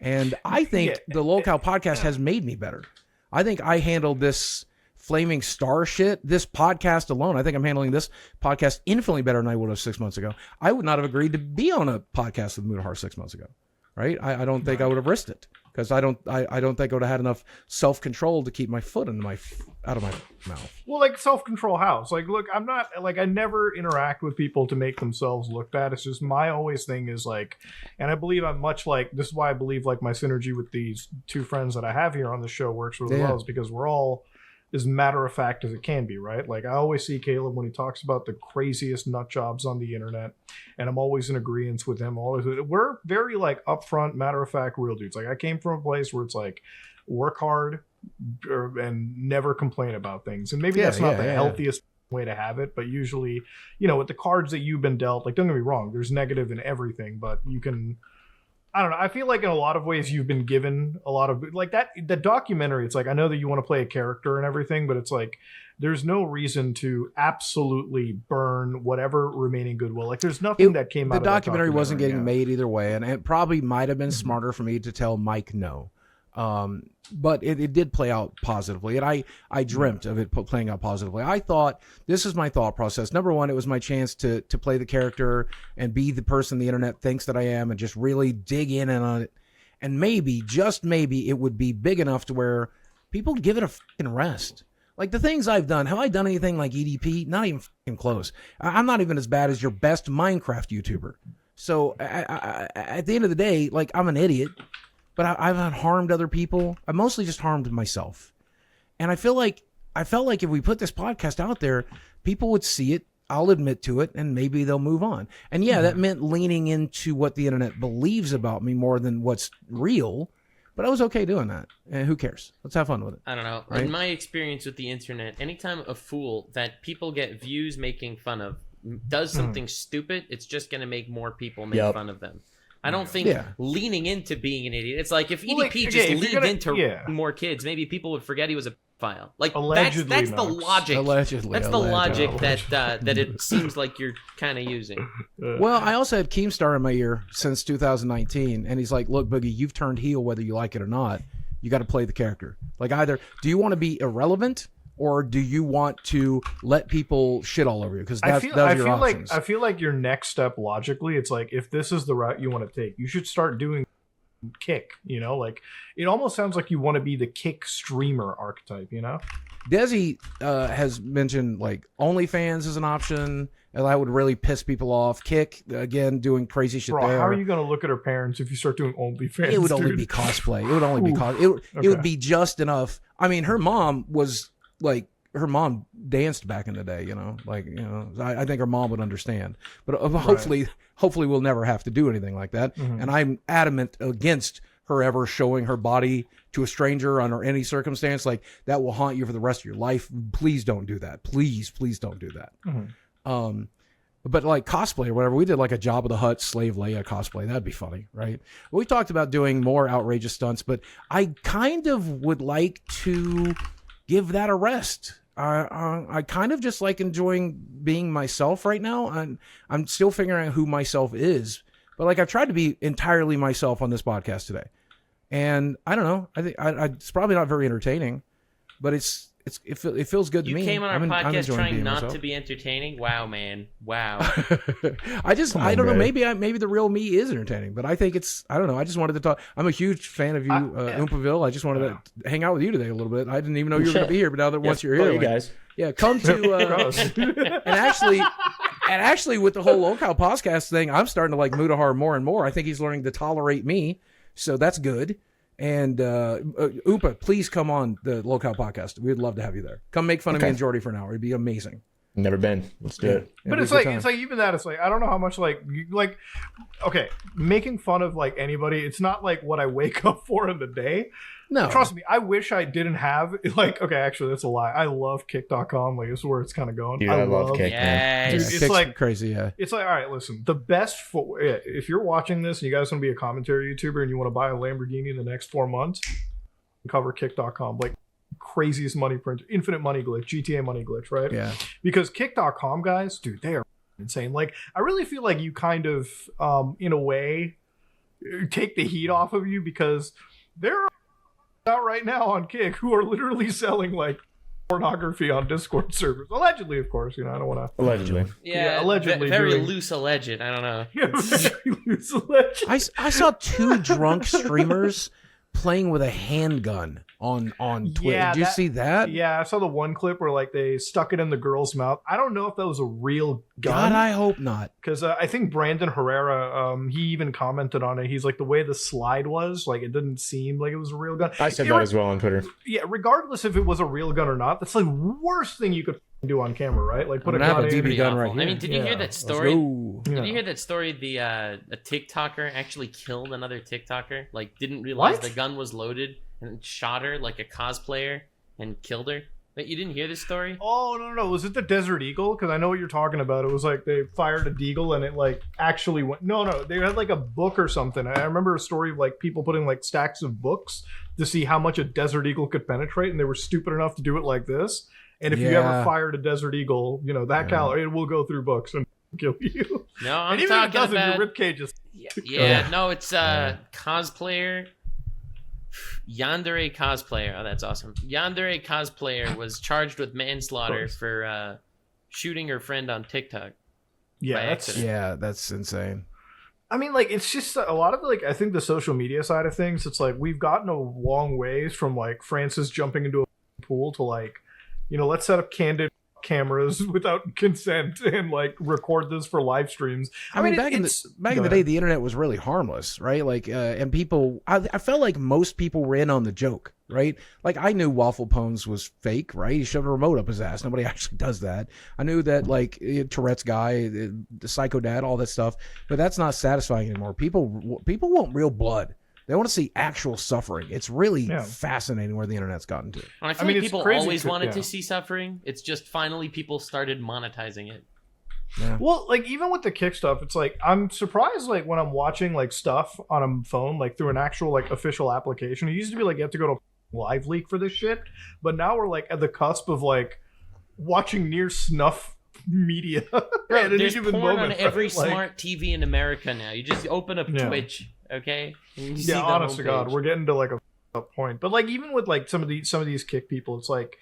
And I think the Lolcow podcast has made me better. I think I handled this flaming star shit, this podcast alone. I think I'm handling this podcast infinitely better than I would have 6 months ago. I would not have agreed to be on a podcast with Mudahar 6 months ago. Right? I don't think I would have risked it because I don't think I would have had enough self-control to keep my foot out of my mouth.
Well, like self-control house. Like, look, I'm not like I never interact with people to make themselves look bad. It's just my always thing is like, and I believe I'm much like this is why I believe like my synergy with these two friends that I have here on the show works really well is because we're all as matter of fact as it can be, right? Like I always see Caleb when he talks about the craziest nut jobs on the internet, and I'm always in agreement with him. We're very like upfront, matter of fact, real dudes. Like I came from a place where it's like work hard and never complain about things, and maybe that's not the healthiest way to have it, but usually, you know, with the cards that you've been dealt, like don't get me wrong, there's negative in everything, but you can. I don't know. I feel like in a lot of ways you've been given a lot of like that. The documentary. It's like I know that you want to play a character and everything, but it's like there's no reason to absolutely burn whatever remaining goodwill. Like there's nothing that came out.
The documentary wasn't getting made either way, and it probably might have been smarter for me to tell Mike no. But it did play out positively, and I dreamt of it playing out positively. I thought, this is my thought process. Number one, it was my chance to play the character and be the person the internet thinks that I am and just really dig in on it. And maybe, just maybe, it would be big enough to where people give it a fucking rest. Like the things I've done, have I done anything like EDP? Not even fucking close. I'm not even as bad as your best Minecraft YouTuber. So at the end of the day, like I'm an idiot. But I've not harmed other people. I mostly just harmed myself. And I felt like if we put this podcast out there, people would see it, I'll admit to it, and maybe they'll move on. And yeah, that meant leaning into what the internet believes about me more than what's real. But I was okay doing that. And who cares? Let's have fun with it.
I don't know.
Right?
In my experience with the internet, anytime a fool that people get views making fun of does something stupid, it's just going to make more people make fun of them. I don't think leaning into being an idiot. It's like if EDP just leaned into more kids, maybe people would forget he was a pedophile. Like that's the logic. That's the logic that it seems like you're kind of using.
Well, I also had Keemstar in my ear since 2019, and he's like, "Look, Boogie, you've turned heel whether you like it or not. You got to play the character. Like either do you want to be irrelevant?" Or do you want to let people shit all over you? Because those are your options.
I feel like your next step logically, it's like if this is the route you want to take, you should start doing Kick. You know, like it almost sounds like you want to be the Kick streamer archetype. You know,
Desi has mentioned like OnlyFans is an option, and that would really piss people off. Kick again, doing crazy shit there.
How are you going to look at her parents if you start doing OnlyFans?
It would only be cosplay. It would only be cosplay. It would be just enough. I mean, her mom was. Like her mom danced back in the day, you know, like, you know, I think her mom would understand, but hopefully we'll never have to do anything like that. And I'm adamant against her ever showing her body to a stranger under any circumstance. Like that will haunt you for the rest of your life. Please don't do that. Please don't do that. But like cosplay or whatever, we did like a Jabba the Hutt Slave Leia cosplay. That'd be funny, right? We talked about doing more outrageous stunts, but I kind of would like to give that a rest. I kind of just like enjoying being myself right now. I'm still figuring out who myself is, but like I've tried to be entirely myself on this podcast today, and I don't know. I think it's probably not very entertaining, but it feels good to me.
You came on our podcast trying not to be entertaining. Wow, man. Wow.
I don't know. Maybe the real me is entertaining, but I think I don't know. I just wanted to talk. I'm a huge fan of you, Oompaville. I just wanted to hang out with you today a little bit. I didn't even know you were going to be here, but now that once you're here,
you guys.
Yeah, come to and actually with the whole Lolcow podcast thing, I'm starting to like Mudahar more and more. I think he's learning to tolerate me, so that's good. And Oompa, please come on the Lolcow podcast. We'd love to have you there. Come make fun of me and Jordy for an hour. It'd be amazing.
Never been. Let's do it.
But it's like even that. It's like I don't know how much okay, making fun of like anybody. It's not like what I wake up for in the day.
No,
trust me. I wish I didn't have like. Okay, actually, that's a lie. I love Kick.com. Like, this is where it's kind of going.
Dude, I love Kick. Man.
Dude, it's like
crazy. Yeah,
it's like all right. Listen, the best for if you're watching this and you guys want to be a commentary YouTuber and you want to buy a Lamborghini in the next 4 months, cover Kick.com. Like. Craziest money print, infinite money glitch, GTA money glitch, right?
Yeah.
Because Kick.com guys, dude, they are insane. Like, I really feel like you kind of, in a way, take the heat off of you because there are out right now on Kick who are literally selling like pornography on Discord servers. Allegedly, of course. You know, I don't want to.
Allegedly.
Yeah,
allegedly.
Very loose alleged. I don't know.
Yeah, very loose alleged.
I saw 2 drunk streamers playing with a handgun on Twitch.
Yeah,
did you see that?
Yeah, I saw the one clip where like they stuck it in the girl's mouth. I don't know if that was a real gun.
God, I hope not.
Because I think Brandon Herrera, he even commented on it. He's like, the way the slide was, like, it didn't seem like it was a real gun.
I said that as well on Twitter.
Yeah, regardless if it was a real gun or not, that's like the worst thing you could do on camera, right? Like, put a gun in.
DB gun right here.
I mean, did you hear that story?
Did
you hear that story? A TikToker actually killed another TikToker. Like, didn't realize the gun was loaded and shot her like a cosplayer and killed her. But you didn't hear this story?
Oh, no. Was it the Desert Eagle? Because I know what you're talking about. It was like they fired a deagle and it like actually went. No. They had like a book or something. I remember a story of like people putting like stacks of books to see how much a Desert Eagle could penetrate, and they were stupid enough to do it like this. And if you ever fired a Desert Eagle, you know, that caliber, it will go through books and kill you.
No, I'm
and even
talking
if it doesn't,
about...
your ribcage is...
Yeah, no, it's cosplayer... Yandere cosplayer. Oh, that's awesome. Yandere cosplayer was charged with manslaughter for shooting her friend on TikTok.
Yeah,
that's insane.
I mean, like, it's just a lot of, like, I think the social media side of things, it's like we've gotten a long ways from, like, Francis jumping into a pool to, like, you know, let's set up candid cameras without consent and like record this for live streams.
I mean, back in the day, the internet was really harmless, right? Like, and people, I felt like most people were in on the joke, right? Like, I knew Waffle Pones was fake, right? He shoved a remote up his ass. Nobody actually does that. I knew that, like, Tourette's guy, the Psycho Dad, all that stuff, but that's not satisfying anymore. People want real blood. They want to see actual suffering. It's really fascinating where the internet's gotten to.
I feel like people always wanted to see suffering. It's just finally people started monetizing it.
Yeah. Well, like, even with the Kick stuff, it's like I'm surprised, like, when I'm watching like stuff on a phone, like through an actual like official application. It used to be like you have to go to Live Leak for this shit, but now we're like at the cusp of like watching near snuff media.
Bro, there's porn on every smart TV in America now. You just open up Twitch. Okay.
Honest to God, we're getting to like a point. But like even with like some of these Kick people, it's like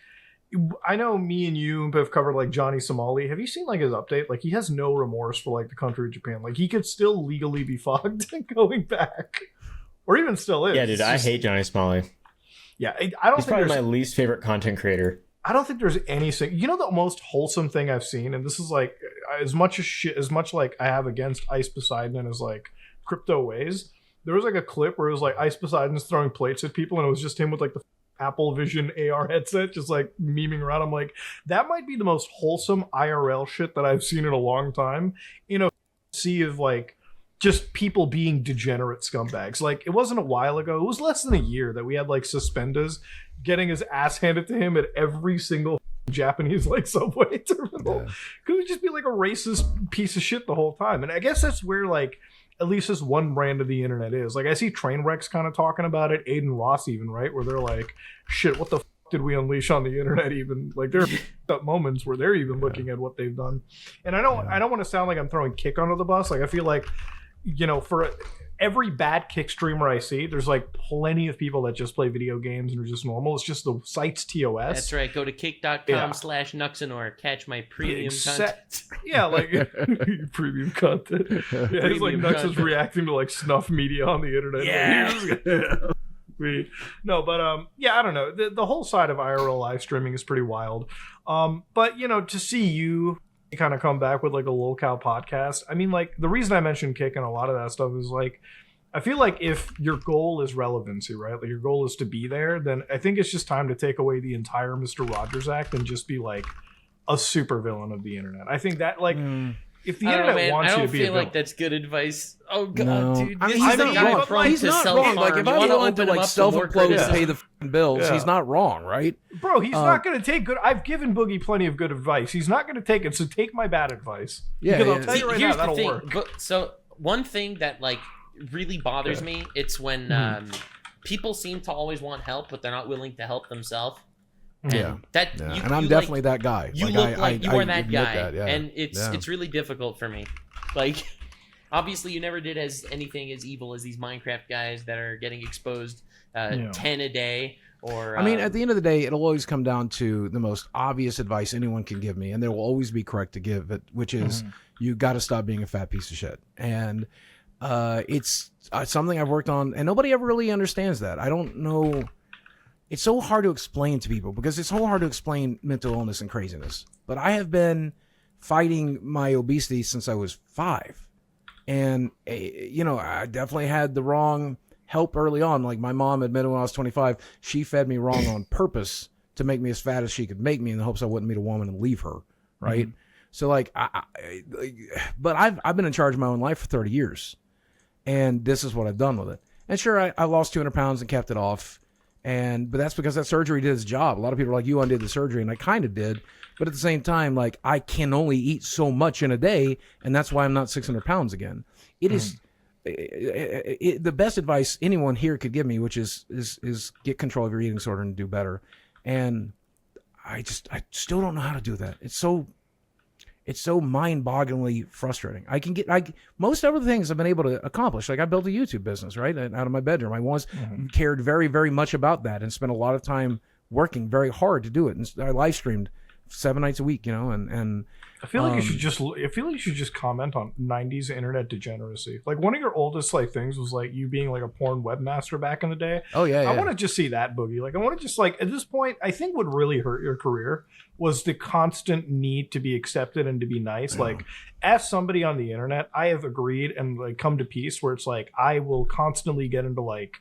I know me and you have covered like Johnny Somali. Have you seen like his update? Like he has no remorse for like the country of Japan. Like he could still legally be fucked going back, or even still is.
Yeah, dude, I hate Johnny Somali.
Yeah, I don't.
He's
think
probably my least favorite content creator.
I don't think there's anything. You know, the most wholesome thing I've seen, and this is like as much like I have against Ice Poseidon as like crypto ways. There was like a clip where it was like Ice Poseidon's throwing plates at people and it was just him with like the Apple Vision AR headset just like memeing around. I'm like, that might be the most wholesome IRL shit that I've seen in a long time in a sea of like just people being degenerate scumbags. Like it wasn't a while ago, it was less than a year that we had like Suspenders getting his ass handed to him at every single Japanese like subway terminal. Could it just be like a racist piece of shit the whole time? And I guess that's where like at least this one brand of the internet is. Like, I see Trainwrecks kind of talking about it, Aiden Ross even, right? Where they're like, shit, what the did we unleash on the internet even? Like, there are moments where they're even looking at what they've done. And I don't want to sound like I'm throwing Kick under the bus. Like, I feel like, you know, for every bad Kick streamer I see, there's like plenty of people that just play video games and are just normal. It's just the site's TOS.
That's right. Go to kick.com/Nuxanor. Catch my premium content.
Yeah, like premium content. Yeah, it's like Nux is reacting to like snuff media on the internet.
Yeah.
No, but I don't know. The whole side of IRL live streaming is pretty wild. But you know, to see you kind of come back with like a Lolcow podcast. I mean, like the reason I mentioned Kick and a lot of that stuff is like I feel like if your goal is relevancy, right? Like your goal is to be there, then I think it's just time to take away the entire Mr. Rogers Act and just be like a supervillain of the internet. I think that like if the
I don't know,
internet
man.
wants
I
you
don't
to be a
feel like
villain,
that's good advice. Oh god,
No.
dude.
I mean,
This
he's
is the
not
guy
wrong.
prone
He's
to
not
self-harm.
wrong. Like if
You
I
wanna
wanted to
open him
like
up to more
self-implode to
criticism.
pay the f***ing bills,
Yeah.
he's not wrong, right?
bro, he's not going to take good. I've given Boogie plenty of good advice. He's not going to take it. So take my bad advice.
Yeah,
because
yeah.
I'll tell you right
Here's
now,
the
that'll
thing.
work.
But, so one thing that like really bothers me, it's when people seem to always want help, but they're not willing to help themselves. And
Yeah.
that
Yeah.
you,
And I'm
you,
definitely
like,
that guy.
You
Like,
look
I
like you are that
admit
guy,
that, yeah.
and it's
Yeah.
it's really difficult for me. Like, obviously, you never did anything as evil as these Minecraft guys that are getting exposed 10 a day. Or
I mean, at the end of the day, it'll always come down to the most obvious advice anyone can give me, and there will always be correct to give it, which is you got to stop being a fat piece of shit. And it's something I've worked on, and nobody ever really understands that. I don't know. It's so hard to explain to people because it's so hard to explain mental illness and craziness. But I have been fighting my obesity since I was 5. And, I definitely had the wrong help early on. Like my mom admitted when I was 25, she fed me wrong on purpose to make me as fat as she could make me in the hopes I wouldn't meet a woman and leave her. Right. So like, but I've been in charge of my own life for 30 years and this is what I've done with it. And sure, I lost 200 pounds and kept it off. But that's because that surgery did its job. A lot of people are like, you undid the surgery, and I kind of did. But at the same time, like, I can only eat so much in a day, and that's why I'm not 600 pounds again. It is the best advice anyone here could give me, which is get control of your eating disorder and do better. And I still don't know how to do that. It's so mind-bogglingly frustrating. Most other things I've been able to accomplish. Like I built a YouTube business, right, out of my bedroom. I once cared very, very much about that and spent a lot of time working very hard to do it. And I live streamed 7 nights a week, and
I feel like you should just comment on 90s internet degeneracy. Like one of your oldest like things was like you being like a porn webmaster back in the day.
Oh yeah.
I want to just see that, Boogie. Like I want to just like at this point, I think what really hurt your career was the constant need to be accepted and to be nice. Like as somebody on the internet, I have agreed and like come to peace where it's like I will constantly get into like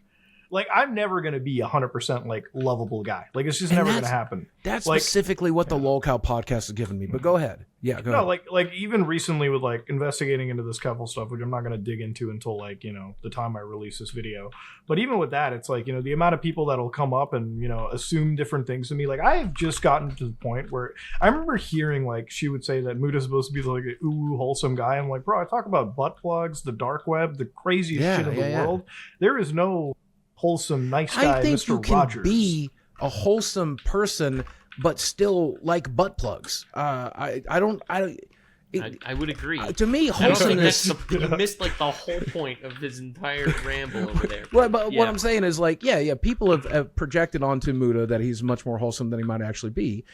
I'm never going to be 100% like lovable guy. Like it's just never going to happen.
That's
like,
specifically what the Lolcow podcast has given me. But go ahead. Yeah, go ahead.
Like even recently with like investigating into this couple stuff, which I'm not going to dig into until like, the time I release this video. But even with that, it's like, the amount of people that'll come up and, assume different things to me. Like I've just gotten to the point where I remember hearing like she would say that Muda's supposed to be like a wholesome guy. I'm like, bro, I talk about butt plugs, the dark web, the craziest shit in the world. There is no wholesome, nice guy,
I think
Mr.
you can
Rogers.
be a wholesome person, but still like butt plugs. I
would agree.
To me,
I don't think
wholesomeness.
you missed like the whole point of his entire ramble over there.
Well, but what I'm saying is like, people have projected onto Muda that he's much more wholesome than he might actually be.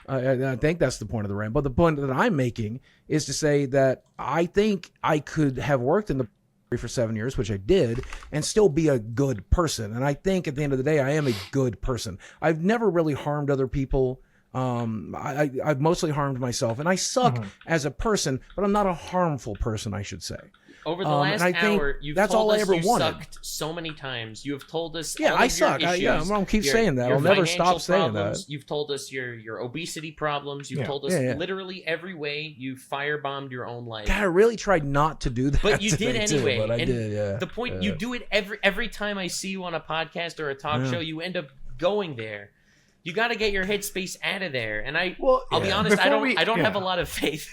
I think that's the point of the ramble. But the point that I'm making is to say that I think I could have worked in the for 7 years, which I did, and still be a good person. And I think at the end of the day, I am a good person. I've never really harmed other people. I've mostly harmed myself, and I suck as a person, but I'm not a harmful person, I should say.
Over the last hour, you've
that's
told
all I
us
ever
you
wanted.
sucked so many times. You have told us
Yeah,
all
I
of
suck.
your issues,
I'm gonna keep
your-
saying that.
your
I'll never
financial
stop saying
problems.
that.
You've told us your obesity problems. You've told us literally every way you firebombed your own life.
God, I really tried not to do that.
But you did
today,
anyway.
But I
and
did, yeah.
The point, you do it every time I see you on a podcast or a talk show, you end up going there. You got to get your headspace out of there. And I'll be honest, I don't have a lot of faith.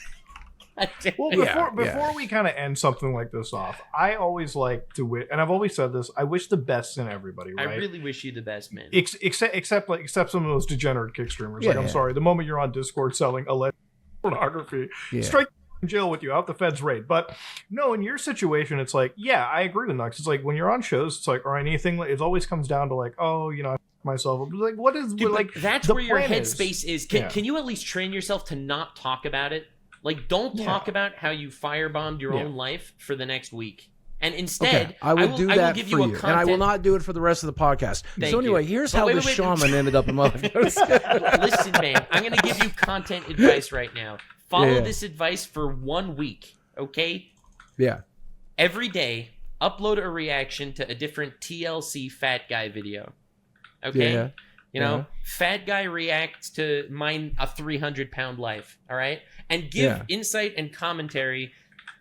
Well, before we kind of end something like this off, I always like to and I've always said this, I wish the best in everybody, right?
I really wish you the best, man.
Except some of those degenerate kick streamers. I'm sorry, the moment you're on Discord selling alleged pornography, straight in jail with you, out the feds raid. But no, in your situation, it's like, I agree with Nux. It's like when you're on shows, it's like, or anything, it always comes down to like, I myself, like, what is like?
That's where your headspace is. Can you at least train yourself to not talk about it? Like, don't talk about how you firebombed your own life for the next week. And instead,
I will do that
give
for you. And I will not do it for the rest of the podcast.
Thank
so anyway,
you.
here's how the shaman ended up in my life.
Listen, man, I'm going to give you content advice right now. Follow this advice for 1 week, okay?
Yeah.
Every day, upload a reaction to a different TLC fat guy video. Okay? You know, fat guy reacts to mine a 300-pound life. All right, and give insight and commentary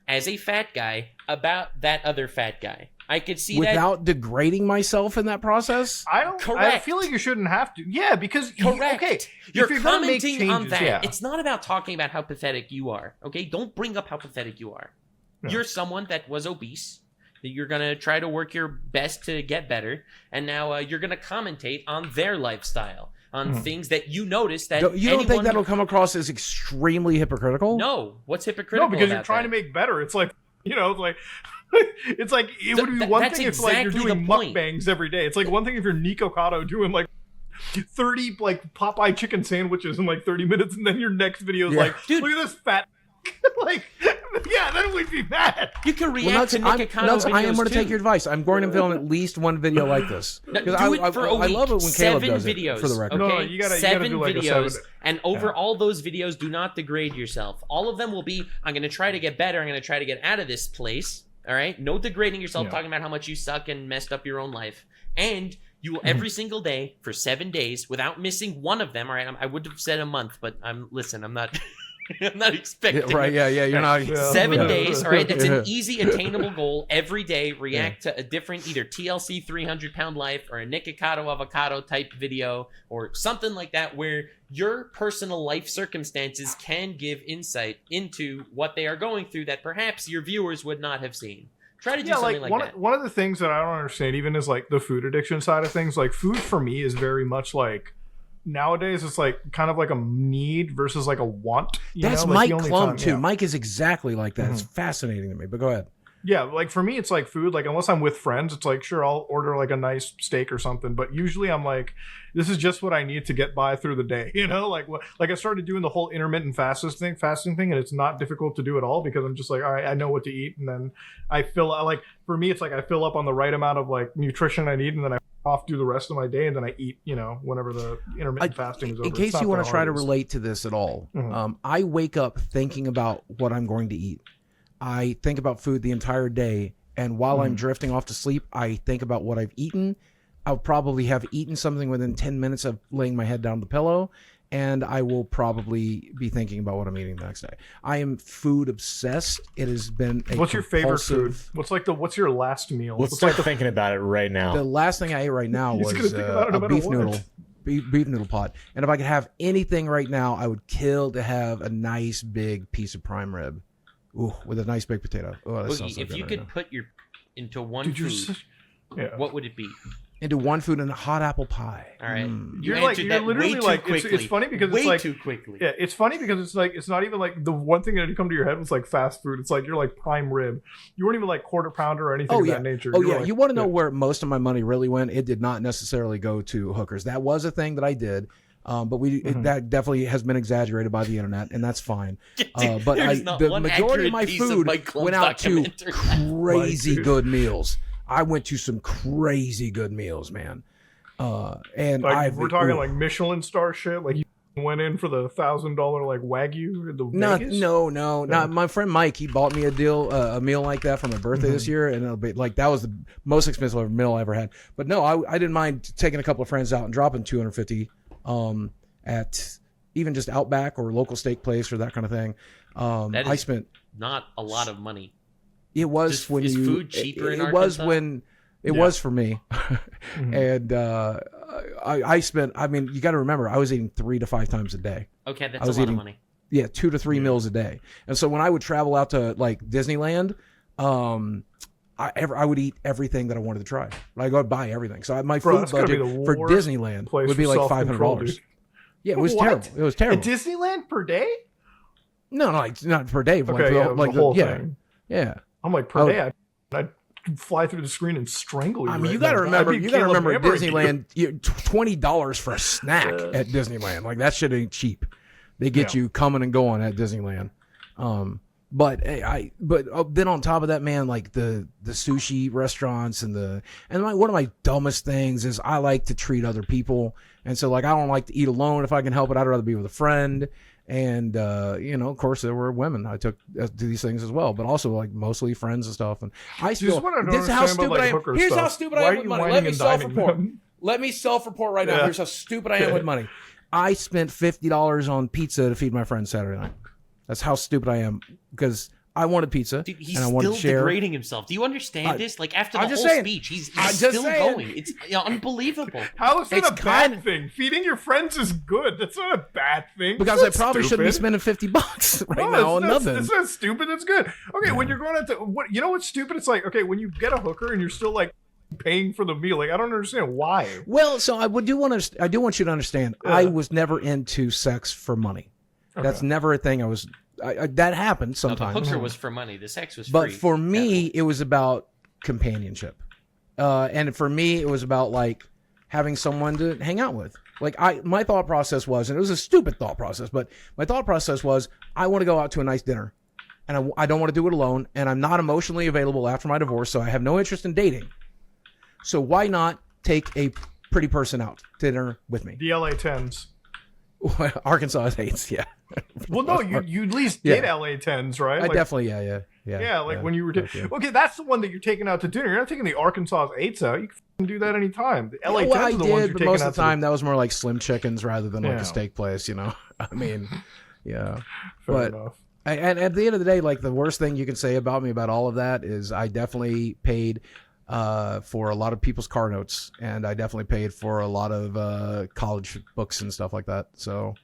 as a fat guy about that other fat guy. I could see
without degrading myself in that process.
I feel like you shouldn't have to. Yeah, because
you're commenting on that. Yeah. It's not about talking about how pathetic you are. Okay, don't bring up how pathetic you are. No. You're someone that was obese. You're gonna try to work your best to get better, and now you're gonna commentate on their lifestyle, on things that you notice that
you don't think that'll come across as extremely hypocritical?
No, what's hypocritical?
No, because you're trying to make better. It's like it's like it would be one thing if like you're doing mukbangs every day. It's like one thing if you're Nico Cotto doing like 30 like Popeye chicken sandwiches in like 30 minutes, and then your next video is like, dude, look at this fat like, yeah, then we'd be mad.
You can react to Nico Cotto videos
I am going to take your advice. I'm going to film at least one video like this.
Do it for a week. I love it when Caleb does videos, it,
for the record.
Okay?
No, you gotta do like
videos, and over all those videos, do not degrade yourself. All of them will be, I'm going to try to get better. I'm going to try to get out of this place. All right? No degrading yourself, talking about how much you suck and messed up your own life. And you will every single day for 7 days without missing one of them. All right? I would have said a month, but I'm not... I'm not expecting.
Right, you're not.
7 days, all right? That's an easy, attainable goal. Every day, react to a different either TLC 300-pound life or a Nikocado avocado type video or something like that where your personal life circumstances can give insight into what they are going through that perhaps your viewers would not have seen. Try to do something like that.
One of the things that I don't understand even is like the food addiction side of things. Like food for me is very much like nowadays it's like kind of like a need versus like a want.
That's Mike Clum too. Mike is exactly like that. It's fascinating to me, but go ahead.
Yeah, like for me it's like food, like unless I'm with friends, it's like sure I'll order like a nice steak or something, but usually I'm like this is just what I need to get by through the day, like I started doing the whole intermittent fasting thing, and it's not difficult to do at all because I'm just like, all right, I know what to eat, and then I fill like for me it's like I fill up on the right amount of like nutrition I need, and then I off do the rest of my day, and then I eat whenever the intermittent fasting is over.
In case you want to try to relate to this at all, I wake up thinking about what I'm going to eat. I think about food the entire day, and while I'm drifting off to sleep, I think about what I've eaten. I'll probably have eaten something within 10 minutes of laying my head down on the pillow, and I will probably be thinking about what I'm eating the next day. I am food obsessed. It has been
What's your favorite food? What's your last meal?
Let's start thinking about it right now.
The last thing I ate right now was a beef noodle pot. And if I could have anything right now, I would kill to have a nice big piece of prime rib. Ooh, with a nice big potato. Oh, that sounds so good.
If you could put into one food, what would it be?
Into one food and a hot apple pie.
All right.
You're literally like it's funny because it's like
too quickly.
Yeah, it's funny because it's like it's not even like the one thing that had come to your head was like fast food. It's like you're like prime rib. You weren't even like quarter pounder or anything of that nature.
You want to know where most of my money really went? It did not necessarily go to hookers. That was a thing that I did. But that definitely has been exaggerated by the internet, and that's fine. But the majority of my food went out to crazy good meals. I went to some crazy good meals, man. And
like, we're talking like Michelin star shit. Like you went in for the $1,000 like Wagyu in the Vegas?
No. My friend Mike, he bought me a meal like that for my birthday this year, and it'll be like that was the most expensive meal I ever had. But no, I didn't mind taking a couple of friends out and dropping $250 at even just Outback or local steak place or that kind of thing. I spent
not a lot of money.
It was when
is food cheaper in Arkansas?
Was when it was for me. And I spent, I mean, you got to remember, I was eating 3 to 5 times a day.
Okay, that's a lot of money.
Yeah, 2 to 3 meals a day. And so when I would travel out to like Disneyland, I would eat everything that I wanted to try. Like, I would buy everything. So my food budget for Disneyland would be like $500. Yeah, it was terrible. It was terrible.
At Disneyland per day?
No, it's not per day. But
the whole thing.
Yeah.
I'm like, per day, I'd fly through the screen and strangle you.
I mean, you got to remember Disneyland, $20 for a snack at Disneyland. Like, that shit ain't cheap. They get you coming and going at Disneyland. But then on top of that, man, like the sushi restaurants and one of my dumbest things is I like to treat other people. And so like, I don't like to eat alone if I can help it. I'd rather be with a friend. And, of course there were women I took to these things as well, but also like mostly friends and stuff. And I still, this is how stupid I am. Here's how stupid I am with money. Let me self-report. Let me self-report right now. Here's how stupid I am with money. I spent $50 on pizza to feed my friends Saturday night. That's how stupid I am because I wanted pizza.
Dude, he's
and I wanted
still
to share.
degrading himself. Do you understand this? Like after the whole speech, he's still going. It's unbelievable.
How is it a bad thing? Feeding your friends is good. That's not a bad thing.
Because I probably shouldn't be spending $50 now on nothing.
That's not stupid. That's good. Okay, when you're going out to what you know what's stupid? It's like, okay, when you get a hooker and you're still like paying for the meal, like I don't understand why.
Well, so I do want you to understand. I was never into sex for money. Okay. That's never a thing. That happened sometimes.
No, the hooker was for money. The sex was free.
But for me, it was about companionship. And for me, it was about like having someone to hang out with. Like my thought process was, and it was a stupid thought process, but my thought process was, I want to go out to a nice dinner. And I don't want to do it alone. And I'm not emotionally available after my divorce, so I have no interest in dating. So why not take a pretty person out to dinner with me?
The LA 10s.
Arkansas is 8s, yeah.
Well, no, you at least did LA 10s, right?
I definitely, yeah.
Yeah, like when you were okay, that's the one that you're taking out to dinner. You're not taking the Arkansas 8s out. You can do that anytime. The LA 10s are the ones you're taking out.
Most of the time, that was more like Slim Chickens rather than like a steak place, you know? I mean, yeah.
Fair enough.
And at the end of the day, like the worst thing you can say about me about all of that is I definitely paid for a lot of people's car notes, and I definitely paid for a lot of college books and stuff like that. So,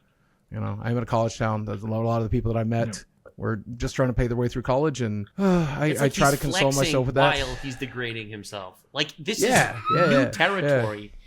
you know, I'm in a college town. There's a lot of the people that I met were just trying to pay their way through college, and I try to console myself with that.
While he's degrading himself, like this is new territory.
Yeah.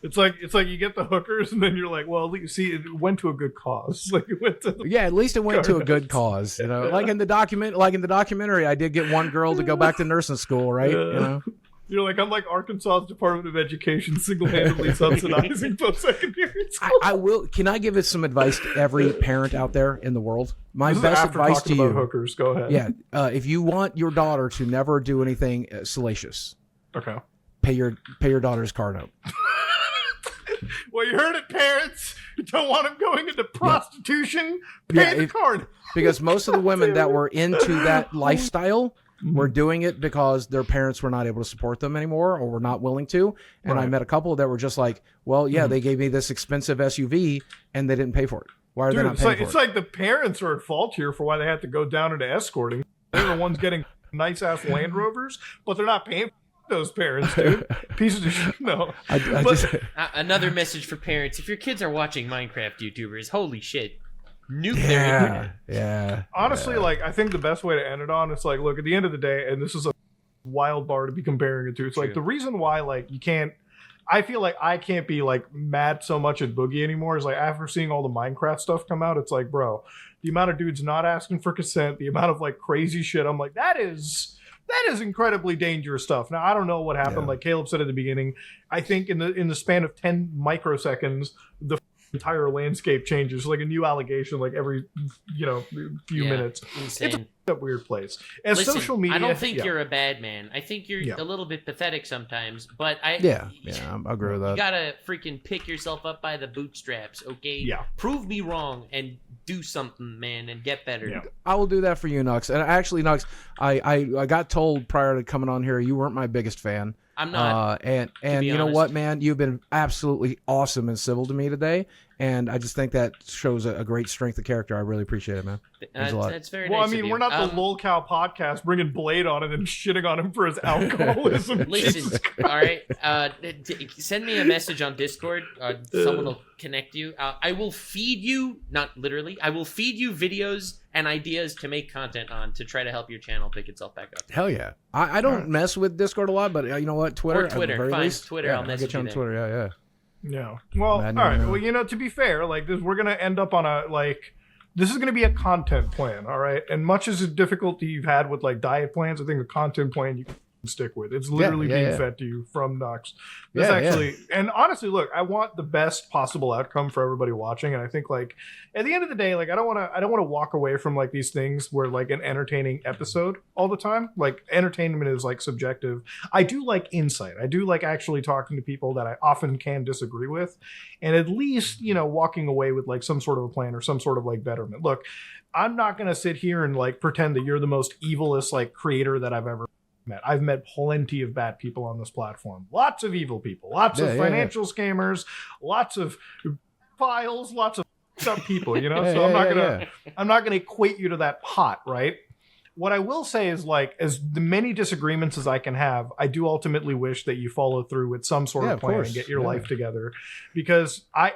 It's like you get the hookers, and then you're like, well, at least, see, it went to a good cause. Like it went to
at least it went to a good cause. You know, like in the documentary, I did get one girl to go back to nursing school, right? You know.
You're like, I'm like Arkansas's Department of Education single-handedly subsidizing post-secondary school.
I will. Can I give some advice to every parent out there in the world? My best advice to you.
About hookers. Go ahead.
Yeah. If you want your daughter to never do anything salacious,
okay,
pay your daughter's car note.
Well, you heard it, parents. You don't want them going into prostitution. Pay the car note.
Because most of the women that were into that lifestyle were doing it because their parents were not able to support them anymore or were not willing to. And I met a couple that were just like, well, they gave me this expensive SUV and they didn't pay for it. Why are they not paying for it?
It's like the parents are at fault here for why they had to go down into escorting. They're the ones getting nice-ass Land Rovers, but they're not paying for those parents, dude. Pieces of shit. No.
Another message for parents. If your kids are watching Minecraft YouTubers, holy shit. Nuke their internet.
Yeah.
Honestly, like, I think the best way to end it on is like, look, at the end of the day, and this is a wild bar to be comparing it to. It's like the reason why, like, you can't. I feel like I can't be like mad so much at Boogie anymore is like after seeing all the Minecraft stuff come out, it's like, bro, the amount of dudes not asking for consent, the amount of like crazy shit. I'm like, that is incredibly dangerous stuff. Now I don't know what happened. Like Caleb said at the beginning, I think in the span of 10 microseconds, the entire landscape changes. Like a new allegation, like every few minutes.
Insane.
It's a weird place. As
Listen,
social media,
I don't think you're a bad man. I think you're a little bit pathetic sometimes, but I
agree with that.
You gotta freaking pick yourself up by the bootstraps, okay?
Yeah.
Prove me wrong and do something, man, and get better.
Yeah.
I will do that for you, Nux. And actually, Nux, I got told prior to coming on here you weren't my biggest fan.
I'm not.
And you know what, man? You've been absolutely awesome and civil to me today. And I just think that shows a great strength of character. I really appreciate it, man.
That's very
well,
nice.
I mean,
of you.
we're not the Lolcow podcast bringing Blade on it and shitting on him for his alcoholism.
Listen, all right. Send me a message on Discord. Someone will connect you. I will feed you, not literally, I will feed you videos and ideas to make content on to try to help your channel pick itself back up.
Hell yeah. I don't mess with Discord a lot, but you know what? Twitter.
Or Twitter.
At the very
Fine.
least,
Twitter. I'll message
get you on
there.
Twitter. Yeah.
Yeah. Well, all right. Well, to be fair, like this, we're gonna end up on this is gonna be a content plan, all right. And much as the difficulty you've had with like diet plans, I think a content plan you can stick with. It's literally being fed to you from Nux. And honestly, look, I want the best possible outcome for everybody watching, and I think like at the end of the day, like I don't want to walk away from like these things where like an entertaining episode all the time. Like entertainment is like subjective. I do like insight. I do like actually talking to people that I often can disagree with, and at least walking away with like some sort of a plan or some sort of like betterment. Look, I'm not gonna sit here and like pretend that you're the most evilest like creator that I've ever met. I've met plenty of bad people on this platform. Lots of evil people. Lots of financial scammers. Lots of files. Lots of up people. You know. So I'm not gonna equate you to that pot, right? What I will say is, like, as many disagreements as I can have, I do ultimately wish that you follow through with some sort of plan and get your life together. Because I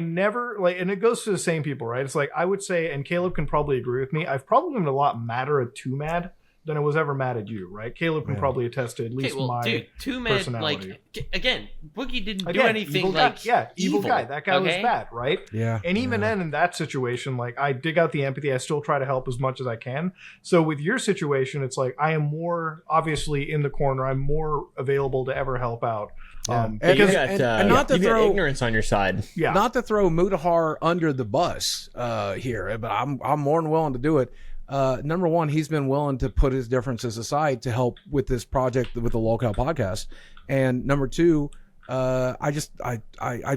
never, like, and it goes to the same people, right? It's like, I would say, and Caleb can probably agree with me, I've probably been a lot madder at Too Mad than I was ever mad at you, right? Caleb can probably attest to at least my
Too Mad,
personality.
like, again, Boogie didn't do anything
evil
like
evil guy. That guy was bad, right?
Yeah.
And even then, in that situation, like, I dig out the empathy. I still try to help as much as I can. So with your situation, it's like, I am more obviously in the corner. I'm more available to ever help out.
Because not to throw ignorance on your side.
Yeah. Not to throw Mutahar under the bus here, but I'm more than willing to do it. Number one, he's been willing to put his differences aside to help with this project with the Lolcow podcast. And number two, I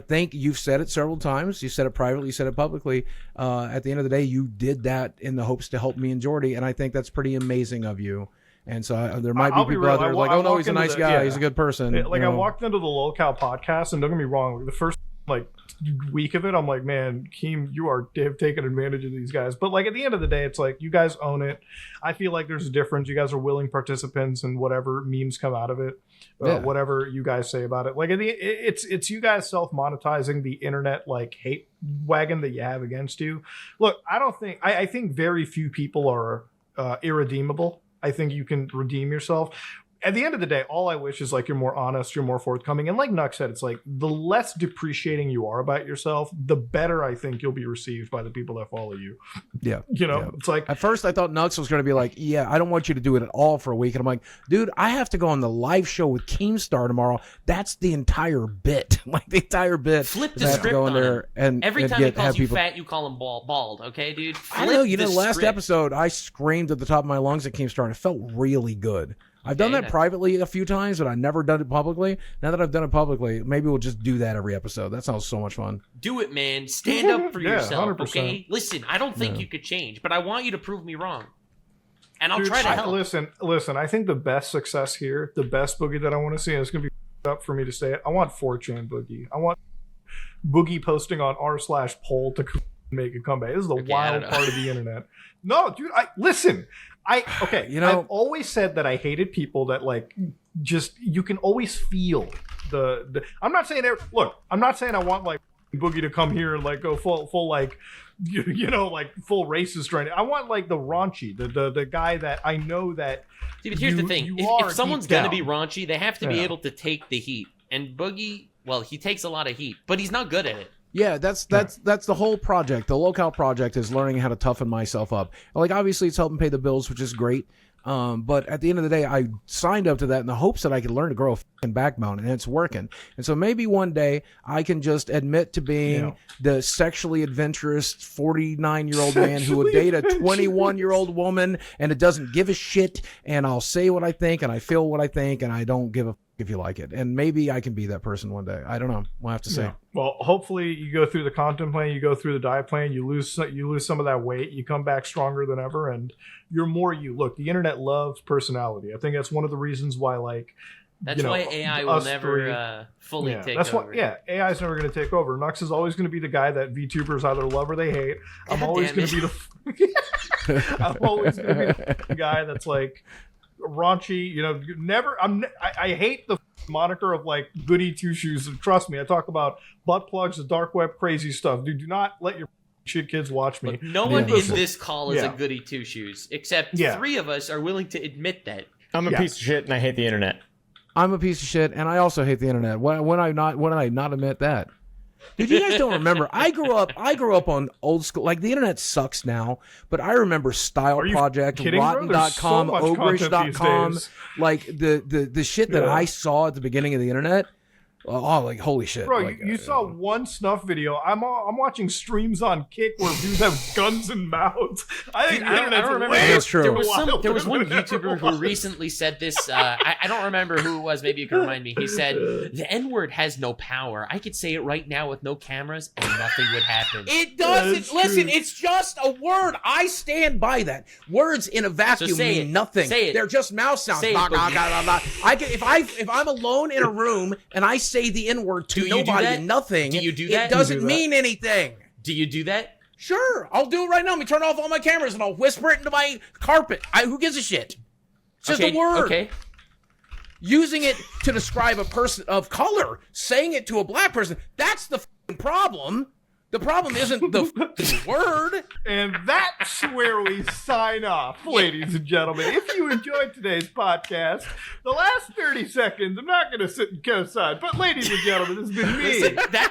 think you've said it several times. You said it privately, you said it publicly. At the end of the day, you did that in the hopes to help me and Jordy, and I think that's pretty amazing of you. And so there might be people out there like, oh no, he's a nice guy, he's a good person.
Like, I walked into the Lolcow podcast, and don't get me wrong, like, the first week of it, I'm like, man, Keem, you are taking advantage of these guys. But like, at the end of the day, it's like, you guys own it. I feel like there's a difference. You guys are willing participants, and whatever memes come out of it, whatever you guys say about it, like, it's you guys self-monetizing the internet, like, hate wagon that you have against you. Look, I think very few people are irredeemable. I think you can redeem yourself. At the end of the day, all I wish is, like, you're more honest, you're more forthcoming. And like Nuck said, it's like, the less depreciating you are about yourself, the better I think you'll be received by the people that follow you.
Yeah.
You know, it's like,
at first I thought Nux was going to be like, yeah, I don't want you to do it at all for a week. And I'm like, dude, I have to go on the live show with Keemstar tomorrow. That's the entire bit. Like, the entire bit.
Flip the script on him.
And
every time he calls you fat, you call him bald. Okay, dude?
I know. You know, last episode, I screamed at the top of my lungs at Keemstar, and it felt really good. I've done that privately a few times, but I've never done it publicly. Now that I've done it publicly, maybe we'll just do that every episode. That sounds so much fun.
Do it, man. Stand up for yourself,
100%.
okay? Listen, I don't think you could change, but I want you to prove me wrong. And I'll try to help.
Listen, I think the best success here, the best Boogie that I want to see, and it's going to be up for me to say it, I want 4chan Boogie. I want Boogie posting on r/poll to make a comeback. This is the wild part of the internet. No, dude, listen. I've always said that I hated people that, like, just, you can always feel the I'm not saying I want, like, Boogie to come here and, like, go full like, you know, like, full racist right now. I want, like, the raunchy, the guy that I know that.
See, but here's the thing: if someone's gonna be raunchy, they have to be able to take the heat. And Boogie, well, he takes a lot of heat, but he's not good at it.
Yeah, that's the whole project. The Lolcow project is learning how to toughen myself up. Like, obviously, it's helping pay the bills, which is great. But at the end of the day, I signed up to that in the hopes that I could learn to grow a fucking backbone, and it's working. And so maybe one day I can just admit to being the sexually adventurous 49-year-old man who would date a 21-year-old woman, and it doesn't give a shit, and I'll say what I think, and I feel what I think, and I don't give a if you like it. And maybe I can be that person one day. I don't know. We'll have to see.
Yeah. Well, hopefully you go through the content plan, you go through the diet plan, you lose some of that weight, you come back stronger than ever, and you're more you. Look, the internet loves personality. I think that's one of the reasons why, like,
that's why AI will never fully take over.
AI is never going to take over. Nux is always going to be the guy that VTubers either love or they hate. I'm always going to be the guy that's, like, raunchy, you know, I hate the moniker of, like, goody two shoes. Trust me, I talk about butt plugs, the dark web, crazy stuff. Dude, do not let your shit kids watch me.
Look, no one in this call is a goody two shoes, except 3 of us are willing to admit that.
I'm a piece of shit and I hate the internet.
I'm a piece of shit and I also hate the internet. When did I not admit that? Dude, you guys don't remember. I grew up on old school. Like, the internet sucks now, but I remember Style Project, Rotten.com, Ogrish.com. Like, the shit that I saw at the beginning of the internet. Oh, like holy shit!
Bro,
like,
you saw one snuff video. I'm watching streams on Kick where dudes have guns and mouths. I think the
I
internet's
don't remember.
way
That's true.
There was one
wilder than it
YouTuber
ever
who
was.
recently said this. I don't remember who it was. Maybe you can remind me. He said, the N-word has no power. I could say it right now with no cameras and nothing would happen.
It doesn't.
That's
Listen,
true.
it's just a word. I stand by that. Words in a vacuum
say
mean
it.
nothing.
Say it.
They're just mouth sounds.
Say it,
Blah, blah,
Boogie.
blah, blah, blah. I can, if I'm alone in a room and I say the N-word to
Do you do
nobody
that?
and nothing,
Do you do that?
it doesn't
You do that?
mean anything.
Do you do that?
Sure, I'll do it right now. Let me turn off all my cameras and I'll whisper it into my carpet. Who gives a shit? It's just a word.
Okay.
Using it to describe a person of color, saying it to a black person, that's the f***ing problem. The problem isn't the f***ing word.
And that's where we sign off, ladies and gentlemen. If you enjoyed today's podcast, the last 30 seconds, I'm not going to sit and co-sign, but ladies and gentlemen, this has been me.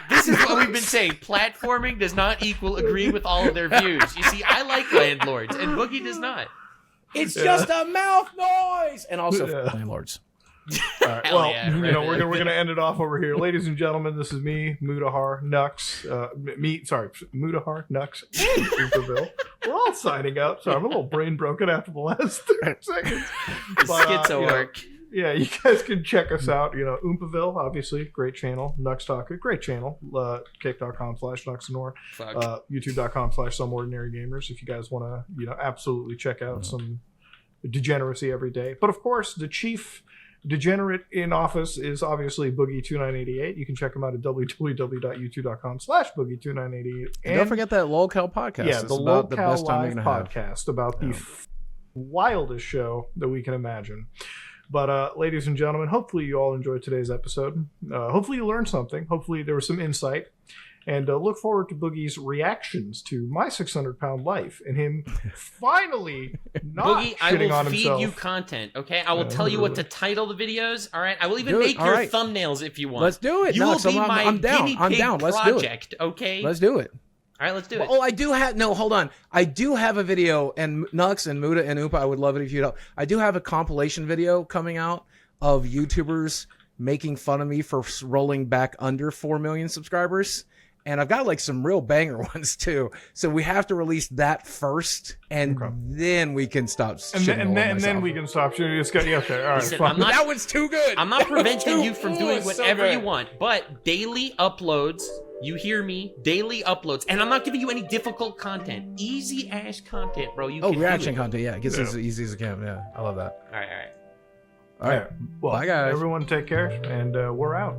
This is what we've been saying. Platforming does not equal agreeing with all of their views. You see, I like landlords, and Boogie does not.
It's just a mouth noise. And also
Yeah.
landlords.
All right,
Hell
well,
yeah,
you
right
know,
there.
we're gonna end it off over here, ladies and gentlemen. This is me, Mudahar, Nux, Mudahar, Nux, and Superville. We're all signing out. Sorry, I'm a little brain broken after the last 30 seconds.
Schizo
you know,
work.
yeah, you guys can check us out. You know, Oompaville, obviously, great channel. Nux Talk, great channel. Kick.com/Nuxanor.
Fuck.
YouTube.com/Some Ordinary Gamers. If you guys want to, you know, absolutely check out some degeneracy every day. But of course, the chief degenerate in office is obviously Boogie2988. You can check him out at www.youtube.com/Boogie2988.
And don't forget that Lolcow podcast.
Yeah,
It's
the
about the
Lolcow
best time
Live
you're gonna have.
podcast about the wildest show that we can imagine. But ladies and gentlemen, hopefully you all enjoyed today's episode. Hopefully you learned something. Hopefully there was some insight. And look forward to Boogie's reactions to My 600-Pound Life and him finally not
Boogie, I
shitting on
will feed
himself.
you content, okay? I will tell you what to title the videos, all right? I will even
Do it,
make
all
your
right.
thumbnails if you want.
Let's do it.
You
No,
will be my
I'm down.
guinea
I'm
pig
down. Let's do it.
project, okay?
Let's do it.
All right, let's do it.
Oh, I do have hold on. I do have a video, and Nux and Muda and Oompa, I would love it if you'd help. I do have a compilation video coming out of YouTubers making fun of me for rolling back under 4 million subscribers. And I've got like some real banger ones too. So we have to release that first, and then we can stop
And
shitting
then,
all
and
over
then
myself.
we can stop shooting. It's got, yeah, okay, all right,
Listen,
fine.
I'm not-
That one's too good.
I'm not preventing you from doing
Ooh, so
whatever
good.
you want, but daily uploads, you hear me, daily uploads. And I'm not giving you any difficult content. Easy ass content, bro. You
Oh,
can do
reaction
it.
content. Yeah, it gets as easy as it can. Yeah, I love that.
All right, all right.
All right.
Well,
Bye, guys.
everyone take care, and we're out.